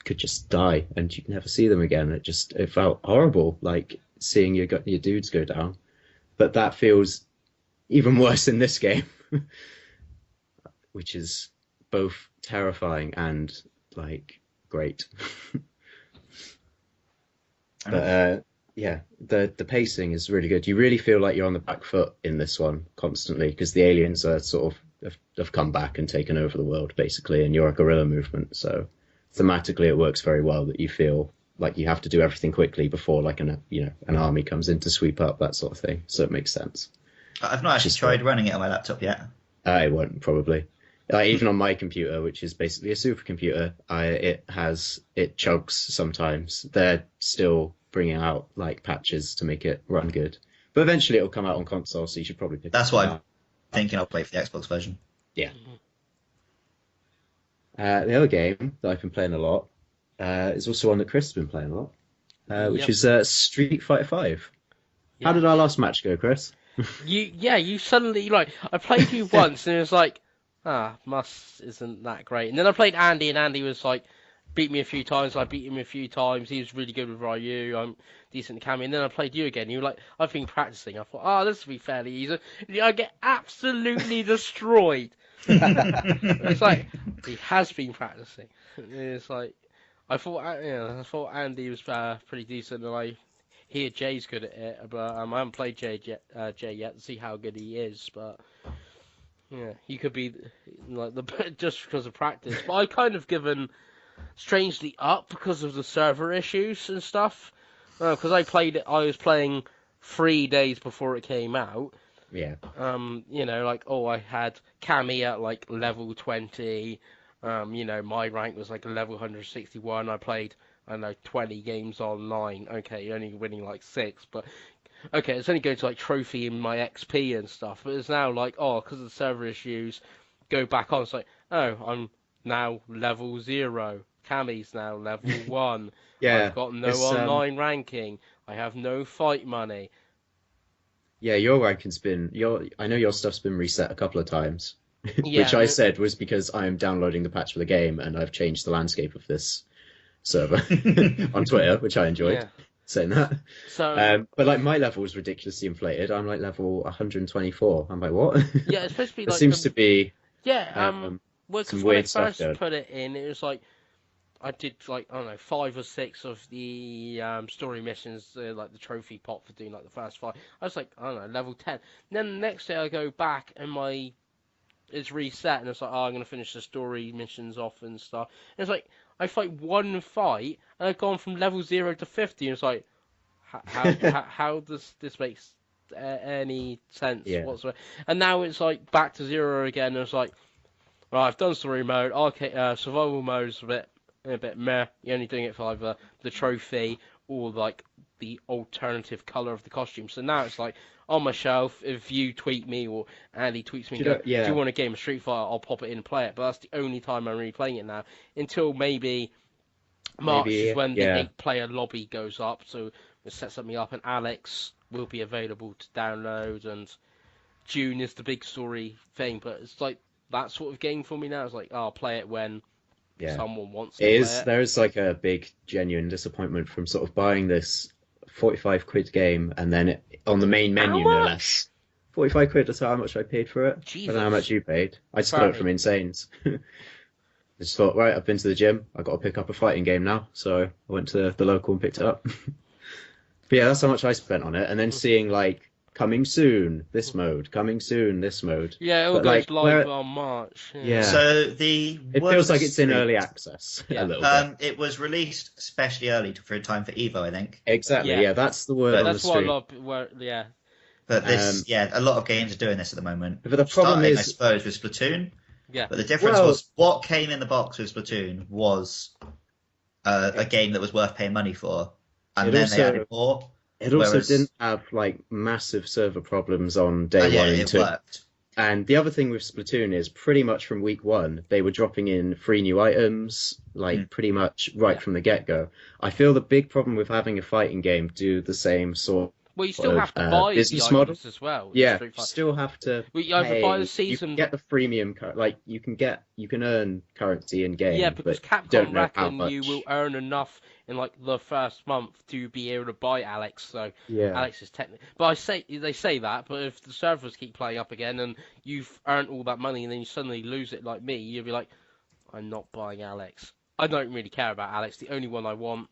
could just die, and you'd never see them again. It felt horrible, like seeing your dudes go down. But that feels even worse in this game, which is both terrifying and like great. But yeah, the pacing is really good. You really feel like you're on the back foot in this one constantly because the aliens are sort of have come back and taken over the world basically, and you're a guerrilla movement. So thematically, it works very well that you feel like you have to do everything quickly before like an army comes in to sweep up, that sort of thing. So it makes sense. I've not actually tried running it on my laptop yet. I won't probably. Even on my computer, which is basically a supercomputer, it chugs sometimes. They're still bringing out like patches to make it run good, but eventually it'll come out on console. So you should probably pick. That's why I'm thinking I'll play for the Xbox version. Yeah. The other game that I've been playing a lot is also one that Chris has been playing a lot, which is Street Fighter 5. How did our last match go, Chris? You suddenly I played you once and it was like, Muss isn't that great. And then I played Andy and Andy was like, beat me a few times. I beat him a few times. He was really good with Ryu. I'm decent at Cammy. And then I played you again. You were like, I've been practicing. I thought, this will be fairly easy. And I get absolutely destroyed. It's like he has been practicing. It's like I thought Andy was pretty decent, and I hear Jay's good at it, but I haven't played Jay yet to see how good he is. But yeah, he could be like just because of practice. But I kind of given strangely up because of the server issues and stuff. Because I was playing 3 days before it came out. Yeah. I had Cammy at like level 20. My rank was like a level 161. I played, 20 games online. Okay, only winning like 6, but okay, it's only going to like trophy in my XP and stuff. But it's now like, because of the server issues, go back on. It's like, I'm now level 0. Cammy's now level 1. Yeah. I've got no online ranking. I have no fight money. Yeah, your ranking's I know your stuff's been reset a couple of times, Yeah, which I said was because I'm downloading the patch for the game and I've changed the landscape of this server on Twitter, which I enjoyed saying that. So, but like my level was ridiculously inflated. I'm like level 124. I'm like, what? Yeah, it's supposed to be There like seems to be well, some when I weird stuff first going. put it in, it was like I did like 5 or 6 of the story missions, like the trophy pot for doing like the first 5. I was like level 10. And then the next day I go back and it's reset and it's like I'm gonna finish the story missions off and stuff. And it's like I fight one fight and I've gone from level 0 to 50. And it's like how does this make any sense whatsoever? And now it's like back to 0 again. And it's like, right, I've done story mode. Okay, survival mode's a bit meh. You're only doing it for either the trophy or like the alternative color of the costume. So now it's like on my shelf. If you tweet me or Andy tweets me, do you want a game of Street Fighter? I'll pop it in and play it. But that's the only time I'm really playing it now. Until maybe March is when the 8-player lobby goes up. So it sets me up, and Alex will be available to download. And June is the big story thing. But it's like that sort of game for me now. It's like I'll play it when someone wants to play it. There is like a big genuine disappointment from sort of buying this 45 quid game and then on the main menu, no less. 45 quid, that's how much I paid for it. Jesus. I don't know how much you paid. I just got it from Insanes. I just thought, right, I've been to the gym, I've got to pick up a fighting game now. So I went to the local and picked it up. But yeah, that's how much I spent on it. And then seeing like, coming soon, this mode, coming soon, this mode. Yeah, it all goes live on March. Yeah. So it feels like it's in early access a little bit. It was released especially early for a time for Evo, I think. Exactly. Yeah, that's the word on the street. But this, a lot of games are doing this at the moment. But the problem is, I suppose, with Splatoon. Yeah. But the difference was what came in the box with Splatoon was a game that was worth paying money for, and then they added more. It also didn't have like massive server problems on day 1 and 2. It worked. And the other thing with Splatoon is pretty much from week one, they were dropping in free new items, like pretty much right from the get-go. I feel the big problem with having a fighting game do the same sort Well, you still have to buy business the model items as well. Yeah, you still have to Well, you either buy the you season. can get the freemium, like you can earn currency in game. Yeah, because but don't Capcom know how reckon you much. will earn enough in like the first month to be able to buy Alex. So Yeah, Alex is technically. But they say that. But if the servers keep playing up again and you've earned all that money and then you suddenly lose it like me, you'll be like, I'm not buying Alex. I don't really care about Alex. The only one I want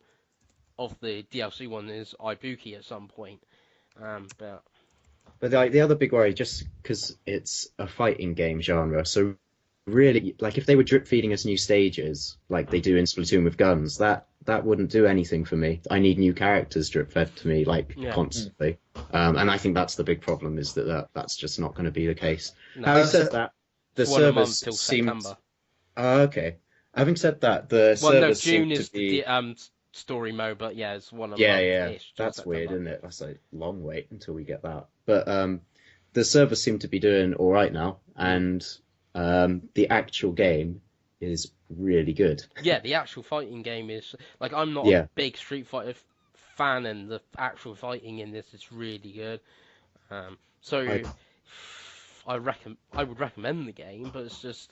of the DLC one is Ibuki at some point. but like the other big worry, just because it's a fighting game genre, so really, like if they were drip feeding us new stages, like they do in Splatoon with guns, that wouldn't do anything for me. I need new characters drip fed to me like constantly, and I think that's the big problem is that's just not going to be the case. No. Having said that, the servers till seem September. Okay. Having said that, the servers June seem is to be the story mode, but yeah, it's 1 month. yeah. That's weird, isn't it? That's a long wait until we get that. But the servers seem to be doing all right now, and the actual game is really good. Yeah, the actual fighting game is like I'm not a big Street Fighter fan, and the actual fighting in this is really good. I would recommend the game, but it's just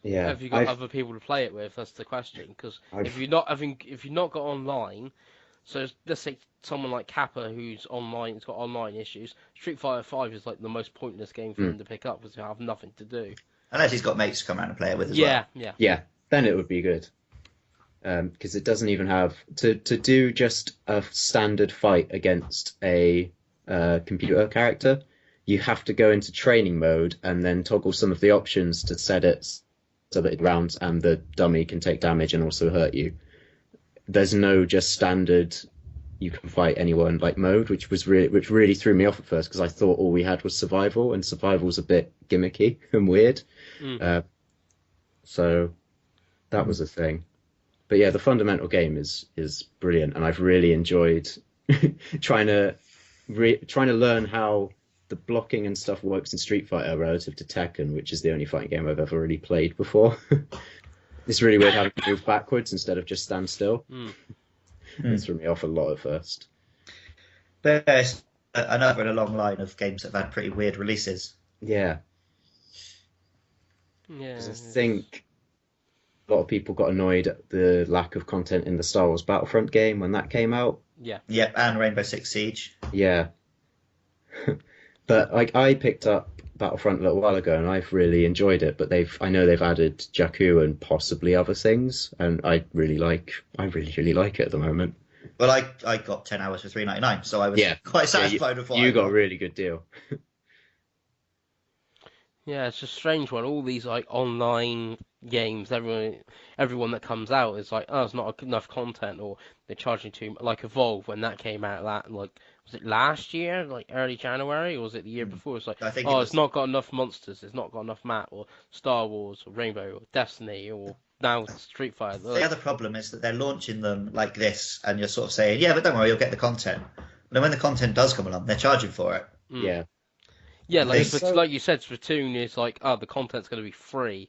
have you got other people to play it with? That's the question. Because if you've not got online, so let's say someone like Kappa who's online, has got online issues. Street Fighter 5 is like the most pointless game for him to pick up because you have nothing to do. Unless he's got mates to come around and play it with as well. Yeah. Then it would be good. Because it doesn't even have to do just a standard fight against a computer character. You have to go into training mode and then toggle some of the options to set it so that it rounds and the dummy can take damage and also hurt you. There's no just standard you can fight anyone like mode, which really threw me off at first because I thought all we had was survival, and survival's a bit gimmicky and weird. So that was a thing. But yeah, the fundamental game is brilliant, and I've really enjoyed trying to learn how the blocking and stuff works in Street Fighter relative to Tekken, which is the only fighting game I've ever really played before. It's really weird having to move backwards instead of just stand still. It threw me off a lot at first. There's another in a long line of games that have had pretty weird releases. Yeah. Yeah. I think a lot of people got annoyed at the lack of content in the Star Wars Battlefront game when that came out. Yeah. Yep, and Rainbow Six Siege. Yeah. But like I picked up Battlefront a little while ago and I've really enjoyed it, but I know they've added Jakku and possibly other things, and I really like it at the moment. Well, I got 10 hours for $3.99, so I was quite satisfied with what you got a really good deal. Yeah, it's a strange one. All these like online games, everyone that comes out is like, oh, it's not enough content, or they're charging too much. Like Evolve, when that came out, was it last year, like early January, or was it the year before? It's like, it's not got enough monsters, it's not got enough map, or Star Wars, or Rainbow, or Destiny, or now Street Fighter. The other problem is that they're launching them like this, and you're sort of saying, yeah, but don't worry, you'll get the content. But then when the content does come along, they're charging for it. Yeah. Yeah, like you said, Splatoon is like, oh, the content's going to be free.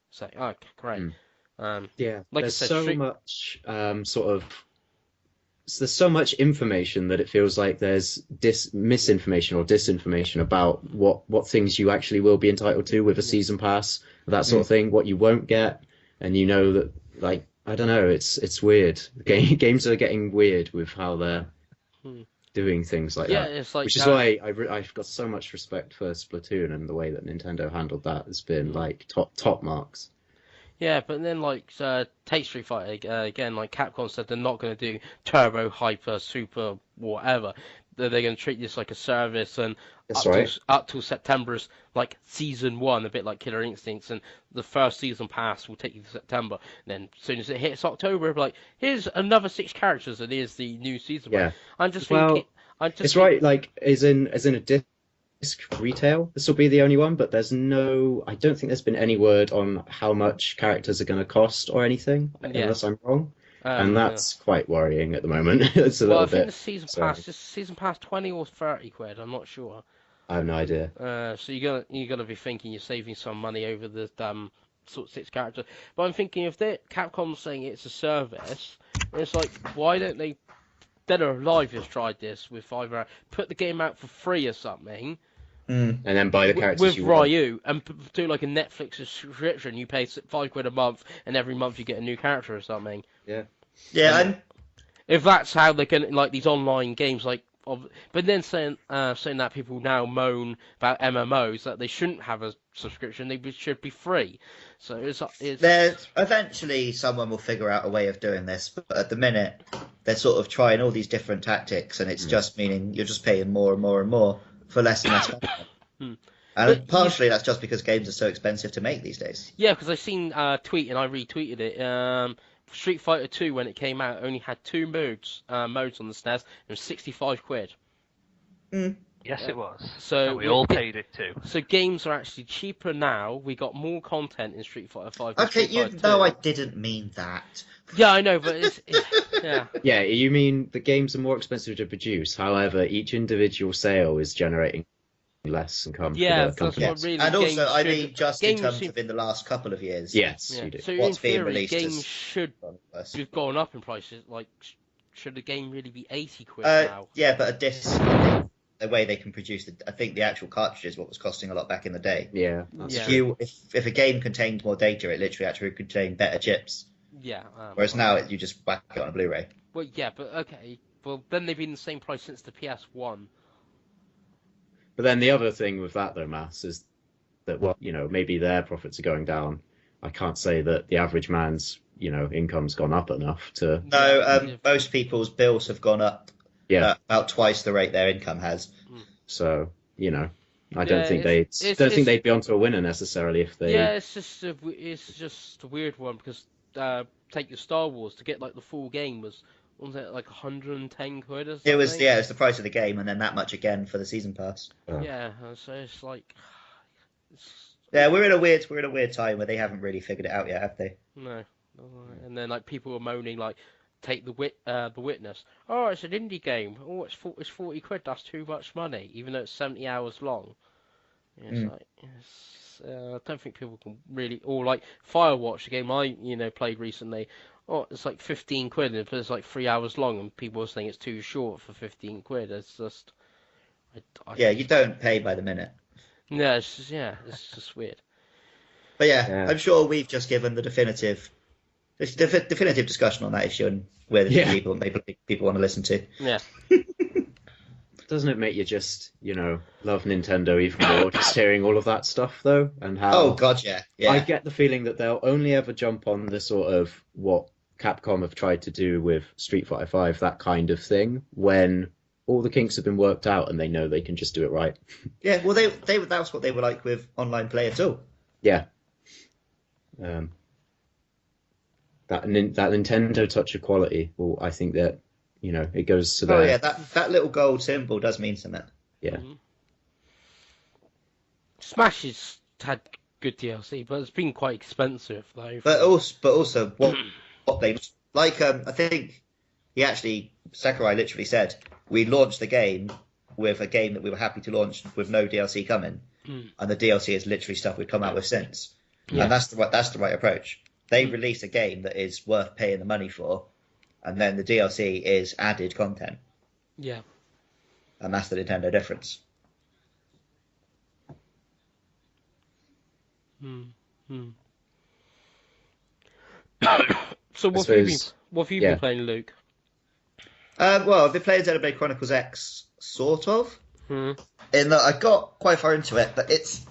So, okay, great. Yeah, like there's I said, much there's so much information that it feels like there's misinformation or disinformation about what things you actually will be entitled to with a season pass, that sort of thing, what you won't get, and you know that, like, I don't know, it's weird. Games are getting weird with how they're doing things like that. It's like which is why I've got so much respect for Splatoon, and the way that Nintendo handled that has been like top marks. Yeah, but then like take Street Fighter again, like Capcom said they're not going to do Turbo, Hyper, Super, whatever. They're going to treat this like a service, and up till September is like season 1, a bit like Killer Instincts, and the first season pass will take you to September. And then as soon as it hits October, it'll be like, here's another 6 characters, and here's the new season. Yeah. It's right, like as in a disc retail, this will be the only one, but I don't think there's been any word on how much characters are going to cost or anything, unless I'm wrong. And that's quite worrying at the moment. It's a little bit. I think the season pass, just season pass 20 or 30 quid. I'm not sure. I have no idea. So you're gonna be thinking you're saving some money over the sort of 6 characters. But I'm thinking if Capcom's saying it's a service, it's like why don't they? Dead or Alive has tried this with 5 hours. Put the game out for free or something. And then buy the characters with you want. Ryu and do like a Netflix subscription. You pay £5 a month, and every month you get a new character or something. Yeah. Yeah, if that's how they can like these online games, but then saying that people now moan about MMOs that they shouldn't have a subscription, they should be free. So it's eventually someone will figure out a way of doing this, but at the minute they're sort of trying all these different tactics, and it's just meaning you're just paying more and more and more for less and less content. And partially that's just because games are so expensive to make these days. Yeah, because I seen a tweet and I retweeted it. Street Fighter 2 when it came out only had 2 modes on the SNES. It was £65. Yes, it was. So and we all paid it too. So games are actually cheaper now. We got more content in Street Fighter 5. Okay, you know I didn't mean that. Yeah, I know, but yeah. Yeah, you mean the games are more expensive to produce. However, each individual sale is generating less income. Yeah, for the that's what really. And also, I mean, just in terms should... of in the last couple of years. Yes, yeah. you do. So what's in being theory, released games should have gone up in prices. Like, should the game really be £80 now? Yeah, but a disc, the way they can produce I think the actual cartridge is what was costing a lot back in the day. Yeah. If a game contained more data, it literally actually contained better chips. Yeah. Whereas now you just whack it on a Blu-ray. Well, yeah, but okay. Well, then they've been the same price since the PS1. But then the other thing with that, though, Mass, is that, well, maybe their profits are going down. I can't say that the average man's, income's gone up enough to... No, most people's bills have gone up about twice the rate their income has. So, I don't think they'd be onto a winner necessarily if they... Yeah, it's just a weird one because take your Star Wars to get like the full game was it like £110 or something? It was it's the price of the game and then that much again for the season pass. Yeah, so it's like yeah, we're in a weird time where they haven't really figured it out yet, have they? No. And then like people were moaning like take the Witness. Oh, it's an indie game. Oh, it's £40. That's too much money, even though it's 70 hours long. It's like I don't think people can really, or like Firewatch, a game I played recently. Oh, it's like £15, and it's like 3 hours long, and people are saying it's too short for £15. It's just, you don't pay by the minute. No, it's just weird. But yeah, I'm sure we've just given the definitive discussion on that issue and where the people want to listen to. Yeah. Doesn't it make you just, love Nintendo even more, just hearing all of that stuff, though? And how... Oh, God, yeah. I get the feeling that they'll only ever jump on the sort of what Capcom have tried to do with Street Fighter 5, that kind of thing, when all the kinks have been worked out and they know they can just do it right. Yeah, well, that was what they were like with online play too. Yeah. That Nintendo touch of quality, well, I think that, it goes to the... Oh, yeah, that little gold symbol does mean something. Yeah. Mm-hmm. Smash has had good DLC, but it's been quite expensive, though. But also what they... Like, I think Sakurai literally said, we launched the game with a game that we were happy to launch with no DLC coming, and the DLC is literally stuff we've come out with since. Yeah. And that's the right approach. They release a game that is worth paying the money for, and then the DLC is added content. Yeah. And that's the Nintendo difference. So what have you been playing, Luke? Well, I've been playing Xenoblade Chronicles X, sort of. In that I got quite far into it, but it's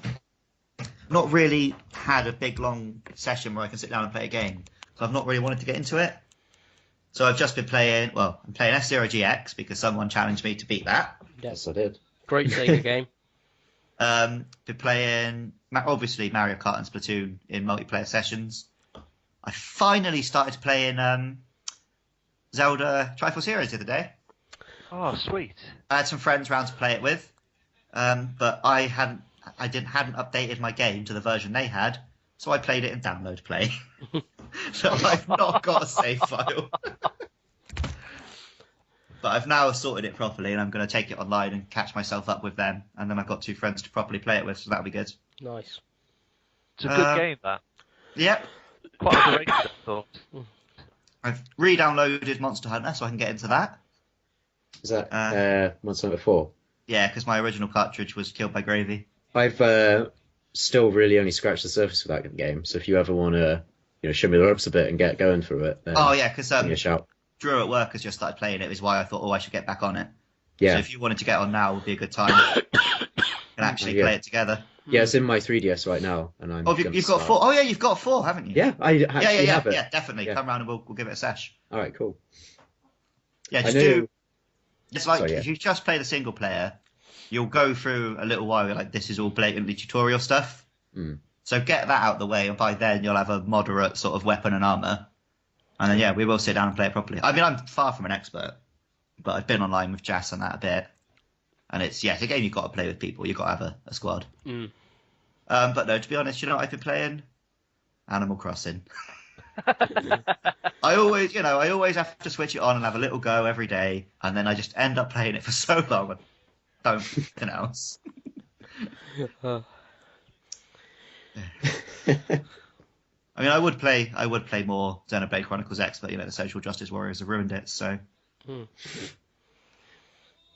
not really had a big, long session where I can sit down and play a game. So I've not really wanted to get into it. So I've just been playing, I'm playing F-Zero GX because someone challenged me to beat that. Yes, I did. Great Sega game. Been playing, obviously, Mario Kart and Splatoon in multiplayer sessions. I finally started playing Zelda Triforce Heroes the other day. Oh, sweet. I had some friends round to play it with, but I hadn't updated my game to the version they had, so I played it in download play. So I've not got a save file. But I've now sorted it properly, and I'm going to take it online and catch myself up with them. And then I've got 2 friends to properly play it with, so that'll be good. Nice. It's a good game, that. Yep. Quite underrated, I thought. I've re-downloaded Monster Hunter, so I can get into that. Is that Monster Hunter 4? Yeah, because my original cartridge was killed by gravy. I've still really only scratched the surface of that game, so if you ever want to show me the ropes a bit and get going through it, then because give me a shout. Drew at work has just started playing it, is why I thought, I should get back on it. Yeah. So if you wanted to get on now, would be a good time. And actually play it together. Yeah, it's in my 3DS right now, and I'm. You've got 4. Oh yeah, you've got 4, haven't you? Yeah, I actually have it. Yeah, definitely. Yeah. Come round and we'll give it a sesh. All right, cool. Yeah, It's like if you just play the single player, you'll go through a little while. You're like, this is all blatantly tutorial stuff. So get that out of the way, and by then you'll have a moderate sort of weapon and armor. And then we will sit down and play it properly. I mean, I'm far from an expert, but I've been online with Jas and that a bit. And it's a game you've got to play with people. You've got to have a squad. But no, to be honest, what I've been playing? Animal Crossing. I always have to switch it on and have a little go every day, and then I just end up playing it for so long and don't anything else. I mean, I would play more Xenoblade Chronicles X, but the social justice warriors have ruined it. So.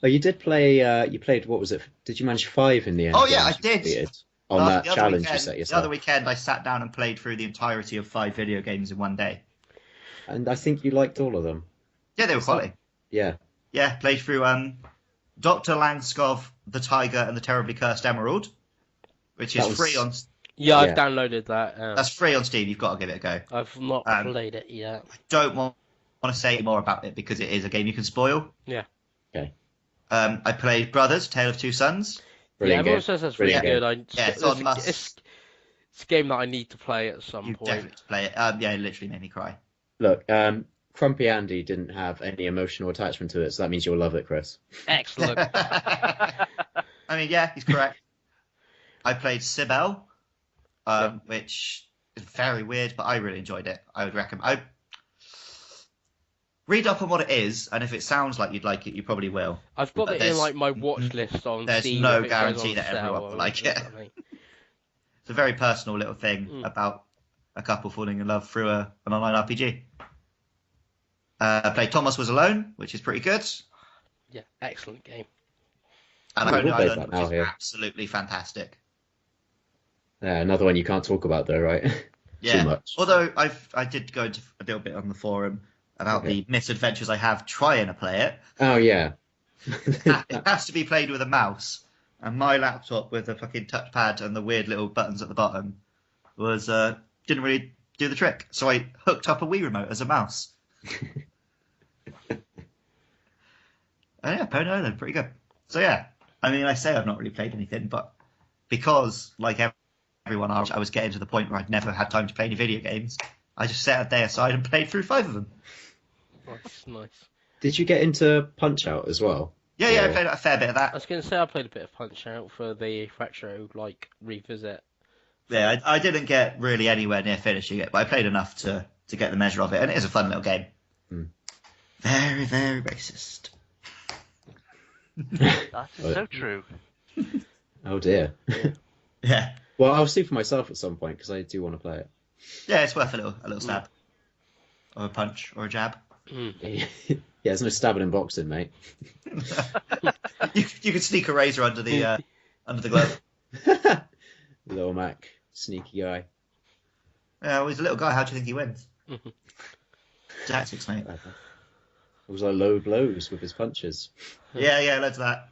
Oh, you did play. You played. What was it? Did you manage 5 in the end? Oh yeah, I did. On that challenge you set yourself. The other weekend, I sat down and played through the entirety of 5 video games in one day. And I think you liked all of them. Yeah, they were quality. Yeah. Yeah, played through Dr. Langskov, the Tiger, and the Terribly Cursed Emerald, which is free on. Yeah, I've downloaded that. That's free on Steam. You've got to give it a go. I've not played it yet. I don't want to say more about it because it is a game you can spoil. Yeah. Okay. I played Brothers: Tale of Two Sons. Brilliant everyone says that's really good. It's on must. It's a game that I need to play at some point. Definitely play it. It literally made me cry. Look, Crumpy Andy didn't have any emotional attachment to it, so that means you'll love it, Chris. Excellent. I mean, yeah, he's correct. I played Sibel, which is very weird, but I really enjoyed it. I would recommend. Read up on what it is, and if it sounds like you'd like it, you probably will. I've got it in my watch list on Steam. There's no guarantee that everyone will like it. It's a very personal little thing about a couple falling in love through an online RPG. I played Thomas Was Alone, which is pretty good. Yeah, excellent game. And Pony Island, which is absolutely fantastic. Yeah, another one you can't talk about though, right? Yeah. Too much. Although I did go into a little bit on the forum about the misadventures I have trying to play it. Oh yeah. It has to be played with a mouse, and my laptop with the fucking touchpad and the weird little buttons at the bottom was didn't really do the trick. So I hooked up a Wii remote as a mouse. Pony Island, pretty good. So yeah, I mean, I say I've not really played anything, but because like everyone else, I was getting to the point where I'd never had time to play any video games. I just set a day aside and played through 5 of them. That's nice. Did you get into Punch-Out as well? Yeah, I played a fair bit of that. I was going to say I played a bit of Punch-Out for the retro revisit. Yeah, I didn't get really anywhere near finishing it, but I played enough to get the measure of it, and it is a fun little game. Very, very racist. That is so true. Oh dear. Yeah. Well, I'll see for myself at some point because I do want to play it. Yeah, it's worth a little stab, or a punch, or a jab. Yeah, there's no stabbing in boxing, mate. you could sneak a razor under the glove. Little Mac, sneaky guy. Yeah, well, he's a little guy. How do you think he wins? Tactics, mate. It was like low blows with his punches. Yeah, loads of that.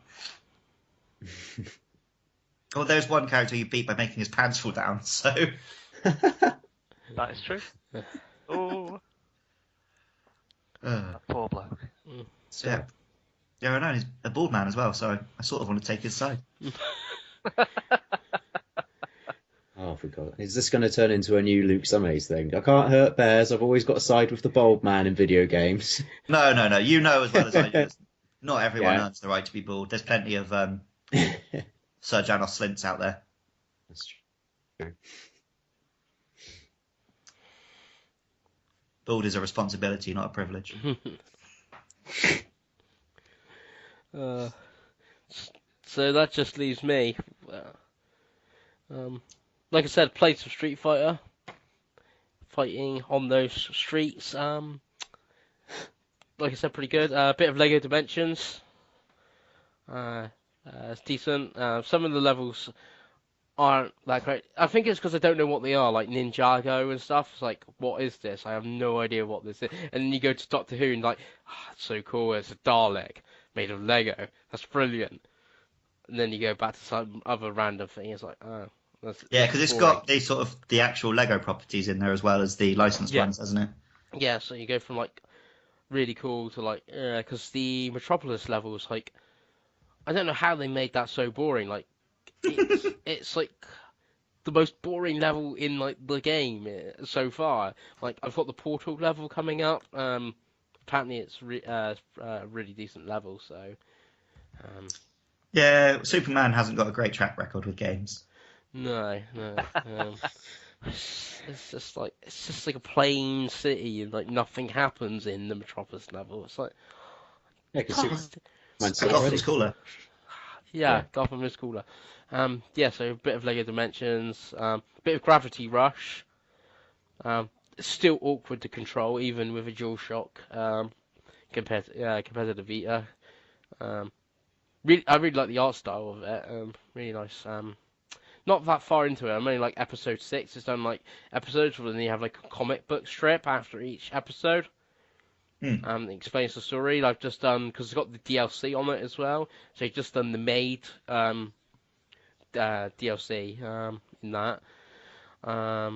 Well, there's one character you beat by making his pants fall down, so... That is true. Oh. That poor bloke. So, yeah, I know, he's a bald man as well, so I sort of want to take his side. Oh, for God. Is this going to turn into a new Luke Summays thing? I can't hurt bears, I've always got to side with the bald man in video games. No, you know as well as I do. Not everyone earns the right to be bald. There's plenty of Sir Janos Slints out there. That's true. Bald is a responsibility, not a privilege. So that just leaves me. Like I said, played some Street Fighter, fighting on those streets. Like I said, pretty good. A bit of Lego Dimensions. It's decent. Some of the levels aren't that great. I think it's because I don't know what they are, like Ninjago and stuff. It's like, what is this? I have no idea what this is. And then you go to Doctor Who and like, it's so cool. It's a Dalek made of Lego. That's brilliant. And then you go back to some other random thing. It's like, oh, that's because it's boring. got the actual Lego properties in there as well as the licensed ones, hasn't it? Yeah, so you go from like really cool to like, because the Metropolis levels, like, I don't know how they made that so boring. Like, it's like the most boring level in like the game so far. Like, I've got the Portal level coming up. Apparently it's really decent level. So, yeah, Superman hasn't got a great track record with games. No. It's just like a plain city and like nothing happens in the Metropolis level. It's like, Gotham's cooler. Yeah, Gotham is cooler. So a bit of Lego Dimensions, bit of Gravity Rush. It's still awkward to control, even with a DualShock, compared to the Vita. I really like the art style of it. Really nice. Not that far into it. I'm only like episode 6. It's done like episodes, and then you have like a comic book strip after each episode. It explains the story. I've just done, because it's got the DLC on it as well. So I've just done the Maid DLC in that. I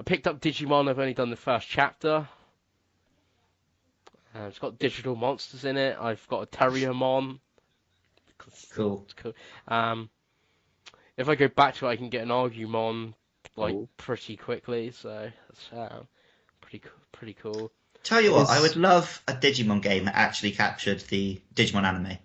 picked up Digimon. I've only done the first chapter. It's got digital monsters in it. I've got a Terriermon. Cool. If I go back to it, I can get an Argumon like pretty quickly. So that's pretty cool. Tell you what, I would love a Digimon game that actually captured the Digimon anime.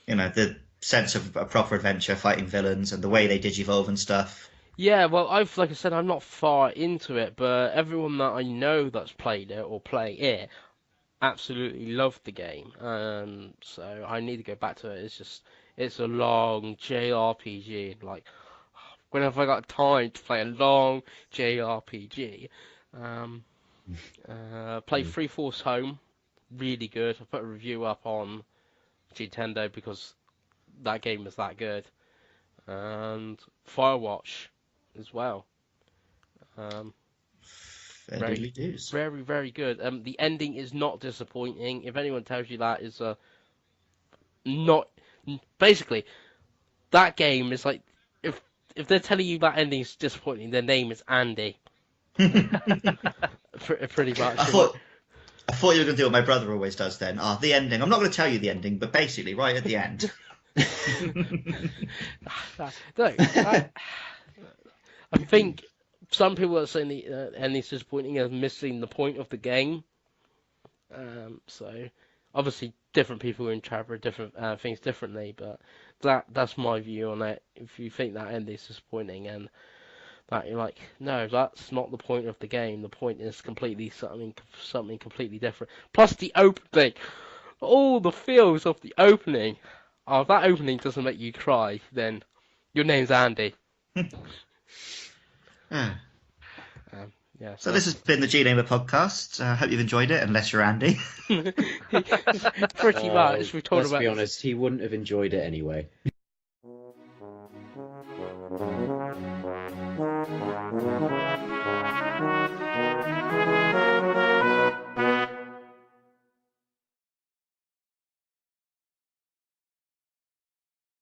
You know, the sense of a proper adventure, fighting villains, and the way they digivolve and stuff. Yeah, well, like I said, I'm not far into it, but everyone that I know that's played it or play it absolutely loved the game. So I need to go back to it. It's a long JRPG. Like, when have I got time to play a long JRPG? Play Free Force Home, really good. I put a review up on Nintendo because that game is that good. And Firewatch as well. Very, very good. The ending is not disappointing. If anyone tells you that is not, basically, that game is like, if they're telling you that ending is disappointing, their name is Andy. Pretty much. I thought you were going to do what my brother always does then. The ending. I'm not going to tell you the ending, but basically, right at the end. No, I think some people are saying the ending is disappointing as missing the point of the game. So, obviously, different people interpret different things differently, but that's my view on it. If you think that ending is disappointing and that you're like, no, that's not the point of the game. The point is completely something completely different. Plus the opening, all the feels of the opening. If that opening doesn't make you cry, then your name's Andy. So this has been the GNamer podcast. I hope you've enjoyed it, unless you're Andy. Pretty much. We've talked let's be honest, he wouldn't have enjoyed it anyway.